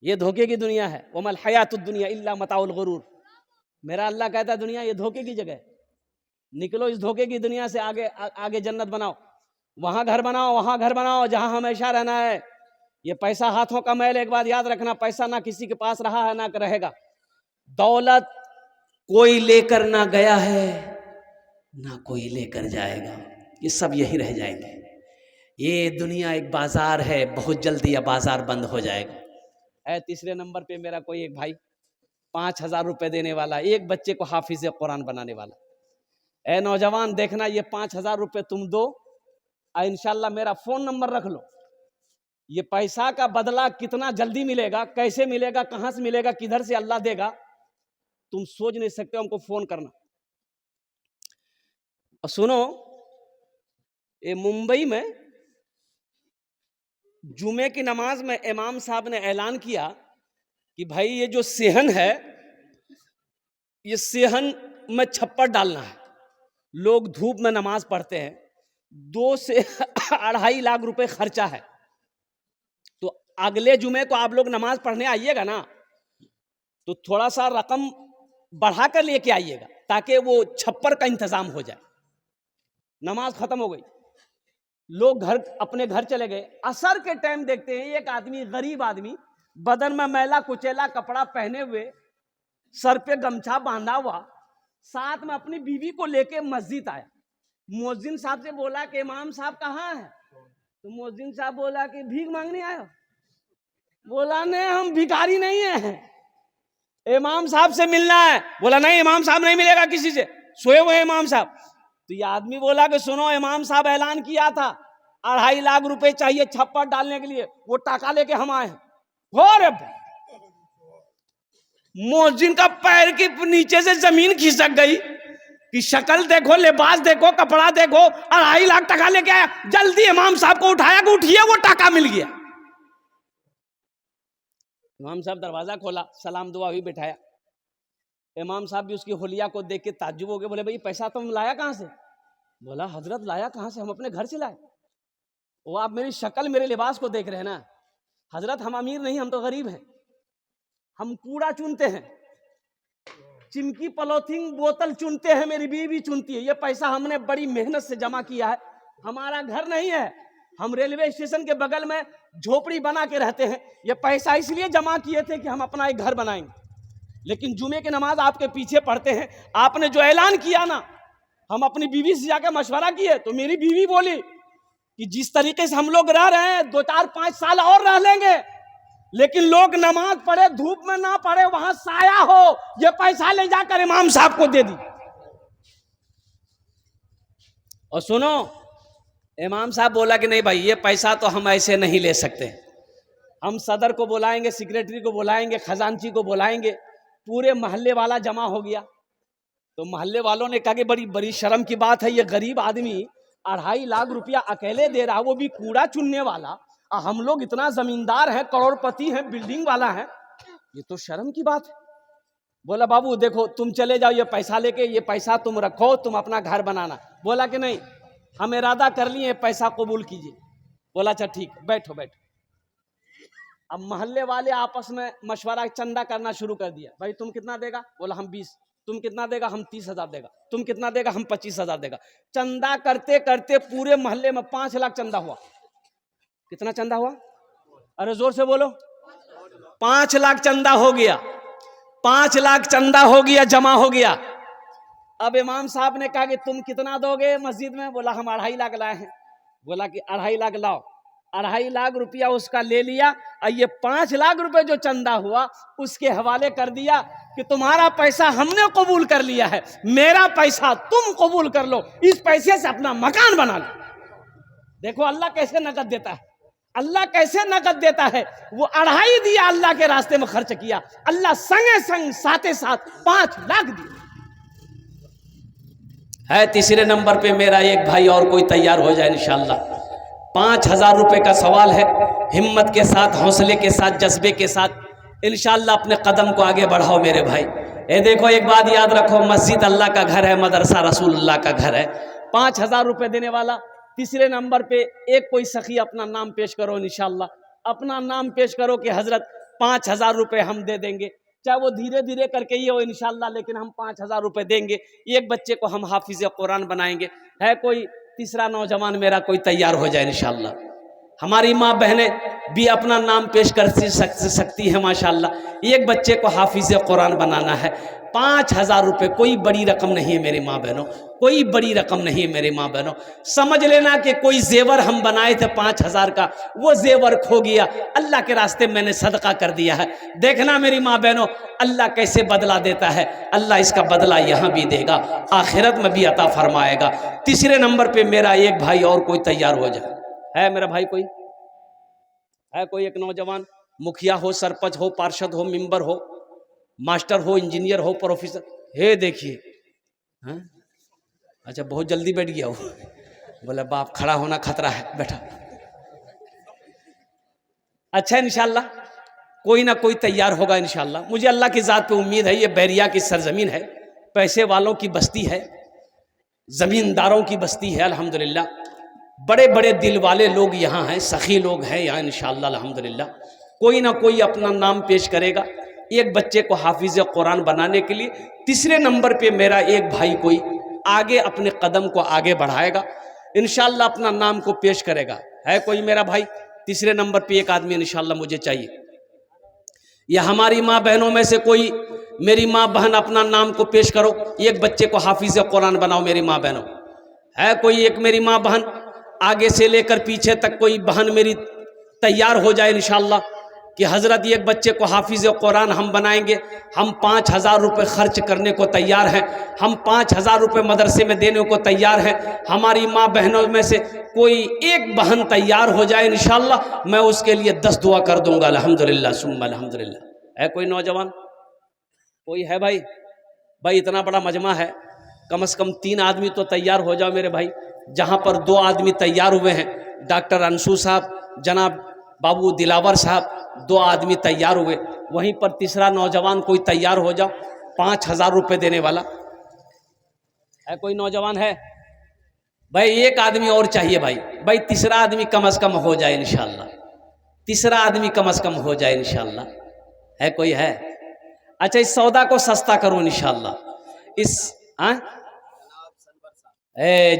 ये धोखे की दुनिया है। वमल हयातुद दुनिया इल्ला मताउल गुरूर। मेरा अल्लाह कहता है दुनिया ये धोखे की जगह, निकलो इस धोखे की दुनिया से, आगे आगे जन्नत बनाओ, वहां घर बनाओ, वहां घर बनाओ जहां हमेशा रहना है। ये पैसा हाथों का मैल, एक बात याद रखना, पैसा ना किसी के पास रहा है ना रहेगा। दौलत कोई लेकर ना गया है, ना कोई लेकर जाएगा, ये सब यही रह जाएंगे। ये दुनिया एक बाजार है, बहुत जल्दी यह बाजार बंद हो जाएगा। है तीसरे नंबर पे मेरा कोई एक भाई, 5,000 रुपये देने वाला, एक बच्चे को हाफिज कुरान बनाने वाला। ए नौजवान, देखना ये 5,000 रुपये तुम दो, इंशाल्लाह मेरा फोन नंबर रख लो। ये पैसा का बदला कितना जल्दी मिलेगा, कैसे मिलेगा, कहां से मिलेगा, किधर से अल्लाह देगा, तुम सोच नहीं सकते। हमको फोन करना। और सुनो, ये मुंबई में जुमे की नमाज में इमाम साहब ने ऐलान किया कि भाई ये जो सेहन है, ये सेहन में छप्पर डालना है। लोग धूप में नमाज पढ़ते हैं, 2 से 2.5 लाख रुपए खर्चा है। तो अगले जुमे को आप लोग नमाज पढ़ने आइएगा ना, तो थोड़ा सा रकम बढ़ा कर लेके आइएगा, ताकि वो छप्पर का इंतजाम हो जाए। नमाज खत्म हो गई, लोग अपने घर चले गए। असर के टाइम देखते हैं एक आदमी, गरीब आदमी, बदन में मैला कुचैला कपड़ा पहने हुए, सर पे गमछा बांधा हुआ, साथ में अपनी बीवी को लेके मस्जिद आया। मुअज्जिन साहब से बोला कि इमाम साहब कहाँ है? तो मुअज्जिन साहब बोला कि भीख मांगने आए हो? बोला नहीं, हम भिखारी नहीं है, इमाम साहब से मिलना है। बोला नहीं, इमाम साहब नहीं मिलेगा किसी से, सोए हुए इमाम साहब। तो ये आदमी बोला कि सुनो, इमाम साहब ऐलान किया था 2.5 लाख रुपए चाहिए छप्पर डालने के लिए, वो टाका लेके हम आए हैं। हो रे, मुअज्जिन का पैर के नीचे से जमीन खिसक गई कि शक्ल देखो, लिबास देखो, कपड़ा देखो, 2.5 लाख टका लेके आया। जल्दी इमाम साहब को उठाया कि उठिए, वो टाका मिल गया। इमाम साहब दरवाजा खोला, सलाम दुआ भी बिठाया। इमाम साहब भी उसकी होलिया को देख के ताज्जुब हो गए। बोले भाई पैसा तुम लाया कहां से? बोला हजरत लाया कहां से, हम अपने घर से लाए। वो आप मेरी शक्ल मेरे लिबास को देख रहे हैं ना हजरत, हम अमीर नहीं, हम तो गरीब हैं, हम कूड़ा चुनते हैं। चिमकी पॉलीथीन बोतल चुनते हैं, मेरी बीवी चुनती है। ये पैसा हमने बड़ी मेहनत से जमा किया है। हमारा घर नहीं है, हम रेलवे स्टेशन के बगल में झोपड़ी बना के रहते हैं। ये पैसा इसलिए जमा किए थे कि हम अपना एक घर बनाएंगे। लेकिन जुमे की नमाज आपके पीछे पढ़ते हैं। आपने जो ऐलान किया ना, हम अपनी बीवी से जाकर मशवरा किए तो मेरी बीवी बोली कि जिस तरीके से हम लोग रह रहे हैं 2, 4, 5 साल और रह लेंगे, लेकिन लोग नमाज पढ़े धूप में ना पढ़े, वहां साया हो, ये पैसा ले जाकर इमाम साहब को दे दी। और सुनो, इमाम साहब बोला कि नहीं भाई, ये पैसा तो हम ऐसे नहीं ले सकते, हम सदर को बुलाएंगे, सेक्रेटरी को बुलाएंगे, खजांची को बुलाएंगे। पूरे मोहल्ले वाला जमा हो गया। तो मोहल्ले वालों ने कहा कि बड़ी बड़ी शर्म की बात है, ये गरीब आदमी 2.5 लाख रुपया अकेले दे रहा, वो भी कूड़ा चुनने वाला। हम लोग इतना जमींदार हैं, करोड़पति हैं, बिल्डिंग वाला है, ये तो शर्म की बात है। बोला बाबू देखो, तुम चले जाओ ये पैसा लेके, ये पैसा तुम रखो, तुम अपना घर बनाना। बोला कि नहीं, हम इरादा कर लिए, पैसा कबूल कीजिए। बोला अच्छा ठीक, बैठो बैठो। अब मोहल्ले वाले आपस में मशवरा चंदा करना शुरू कर दिया। भाई तुम कितना देगा? बोला हम 20। तुम कितना देगा? हम 30,000 देगा। तुम कितना देगा? हम 25,000 देगा। चंदा करते करते पूरे मोहल्ले में 5 लाख चंदा हुआ। कितना चंदा हुआ? अरे जोर से बोलो। 5 लाख चंदा हो गया। 5 लाख चंदा हो गया, जमा हो गया। अब इमाम साहब ने कहा कि तुम कितना दोगे मस्जिद में? बोला हम 2.5 लाख लाए हैं। बोला कि 2.5 लाख लाओ। 2.5 लाख रुपया उसका ले लिया और ये 5 लाख रुपए जो चंदा हुआ उसके हवाले कर दिया कि तुम्हारा पैसा हमने कबूल कर लिया है, मेरा पैसा तुम कबूल कर लो, इस पैसे से अपना मकान बना लो। देखो अल्लाह कैसे नकद देता है, अल्लाह कैसे नकद देता है। वो 2.5 दिया, अल्लाह के रास्ते में खर्च किया, अल्लाह संगे संग साथे साथ 5 लाख दिए। है तीसरे नंबर पे मेरा एक भाई और कोई तैयार हो जाए इंशाअल्लाह। 5,000 रुपए का सवाल है। हिम्मत के साथ, हौसले के साथ, जज्बे के साथ इंशाअल्लाह अपने कदम को आगे बढ़ाओ मेरे भाई। ये देखो एक बात याद रखो, मस्जिद अल्लाह का घर है, मदरसा रसूलुल्लाह का घर है। 5,000 रुपए देने वाला। तीसरे नंबर पे एक कोई सखी अपना नाम पेश करो इंशाअल्लाह। अपना नाम पेश करो कि हजरत 5,000 रुपए हम दे देंगे, चाहे वो धीरे धीरे करके ये हो इंशाअल्लाह, लेकिन हम 5,000 रुपए देंगे। एक बच्चे को हम हाफिज कुरान बनाएंगे। है कोई तीसरा नौजवान मेरा कोई तैयार हो जाए इंशाअल्लाह। हमारी माँ बहनें भी अपना नाम पेश कर सकती है माशाअल्लाह। एक बच्चे को हाफिज कुरान बनाना है। 5,000 रुपये कोई बड़ी रकम नहीं है मेरी माँ बहनों, कोई बड़ी रकम नहीं है मेरी माँ बहनों। समझ लेना कि कोई जेवर हम बनाए थे 5,000 का, वो जेवर खो गया, अल्लाह के रास्ते मैंने सदका कर दिया है। देखना मेरी माँ बहनों, अल्लाह कैसे बदला देता है। अल्लाह इसका बदला यहाँ भी देगा, आखिरत में भी अता फरमाएगा। तीसरे नंबर पे मेरा एक भाई और कोई तैयार हो जाए। है मेरा भाई कोई? है कोई एक नौजवान? मुखिया हो, सरपंच हो, पार्षद हो, मेंबर हो, मास्टर हो, इंजीनियर हो, प्रोफेसर। हे देखिए, हाँ अच्छा बहुत जल्दी बैठ गया वो। बोला बाप खड़ा होना खतरा है, बैठा। अच्छा इंशाल्लाह कोई ना कोई तैयार होगा इंशाल्लाह। मुझे अल्लाह की ज़ात पे उम्मीद है। ये बैरिया की सरजमीन है, पैसे वालों की बस्ती है, ज़मींदारों की बस्ती है अल्हम्दुलिल्लाह। बड़े बड़े दिल वाले लोग यहाँ हैं, सखी लोग हैं यहाँ इंशाअल्लाह अल्हम्दुलिल्लाह। कोई ना कोई अपना नाम पेश करेगा एक बच्चे को हाफिज कुरान बनाने के लिए। तीसरे नंबर पे मेरा एक भाई कोई आगे अपने कदम को आगे बढ़ाएगा इंशाअल्लाह, अपना नाम को पेश करेगा। है कोई मेरा भाई? तीसरे नंबर पे एक आदमी इंशाअल्लाह मुझे चाहिए। या हमारी माँ बहनों में से कोई, मेरी माँ बहन अपना नाम को पेश करो, एक बच्चे को हाफिज कुरान बनाओ मेरी माँ बहनों। है कोई एक मेरी माँ बहन? आगे से लेकर पीछे तक कोई बहन मेरी तैयार हो जाए इंशाअल्लाह कि हज़रत एक बच्चे को हाफिज कुरान हम बनाएंगे। हम 5,000 रुपये खर्च करने को तैयार हैं, हम 5,000 रुपये मदरसे में देने को तैयार हैं। हमारी माँ बहनों में से कोई एक बहन तैयार हो जाए इंशाअल्लाह, मैं उसके लिए 10 दुआ कर दूंगा अल्हम्दुलिल्लाह सुम्मा अल्हम्दुलिल्लाह। है कोई नौजवान? कोई है भाई? भाई इतना बड़ा मजमा है, कम से कम 3 आदमी तो तैयार हो जाओ मेरे भाई। जहाँ पर 2 आदमी तैयार हुए हैं, डॉक्टर अंशु साहब, जनाब बाबू दिलावर साहब, 2 आदमी तैयार हुए, वहीं पर तीसरा नौजवान कोई तैयार हो जाओ 5,000 रुपये देने वाला। है कोई नौजवान? है भाई? एक आदमी और चाहिए भाई। भाई तीसरा आदमी कम से कम हो जाए इंशाअल्लाह, तीसरा आदमी कम से कम हो जाए इंशाअल्लाह। है कोई? है अच्छा, इस सौदा को सस्ता करो इंशाल्लाह। इस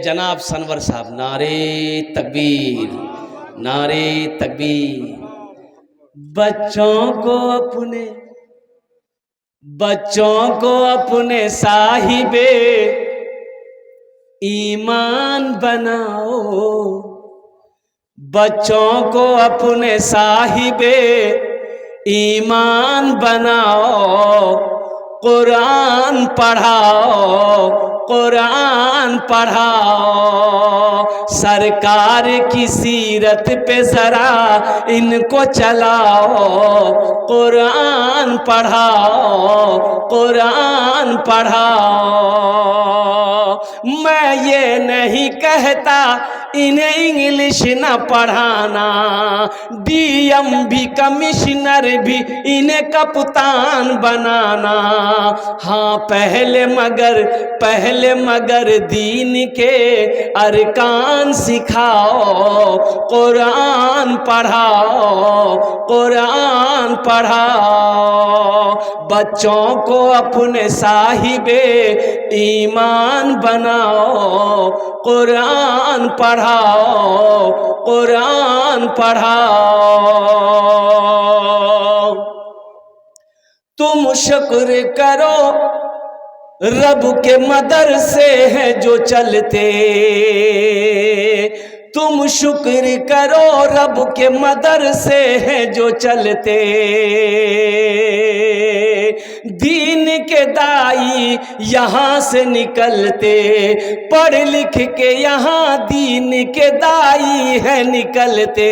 जनाब सनवर साहब, नारे तकबीर, नारे तकबीर। बच्चों को अपने साहिबे ईमान बनाओ, बच्चों को अपने साहिबे ईमान बनाओ, कुरान पढ़ाओ, कुरान पढ़ाओ, सरकार की सीरत पे जरा इनको चलाओ, कुरान पढ़ाओ, कुरान पढ़ाओ। मैं ये नहीं कहता इन्हें इंग्लिश न पढ़ाना, डीएम भी कमिश्नर भी इन्हें कप्तान बनाना। हाँ पहले मगर दीन के अरकान सिखाओ, कुरान पढ़ाओ, कुरान पढ़ाओ। बच्चों को अपने साहिबे ईमान बनाओ, कुरान पढ़ाओ, कुरान पढ़ाओ। तुम शुक्र करो रब के मदरसे हैं जो चलते, तुम शुक्र करो रब के मदरसे हैं जो चलते। दीन के दाई यहाँ से निकलते, पढ़ लिख के यहाँ दीन के दाई है निकलते,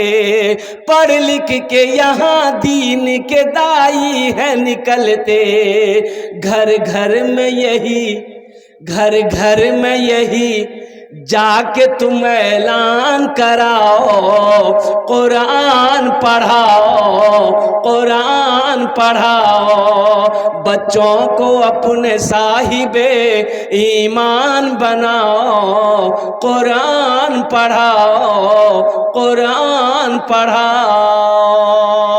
पढ़ लिख के यहाँ दीन के दाई है निकलते। घर घर में यही जाके तुम ऐलान कराओ, कुरान पढ़ाओ, कुरान पढ़ाओ। बच्चों को अपने साहिबे ईमान बनाओ, कुरान पढ़ाओ, कुरान पढ़ाओ।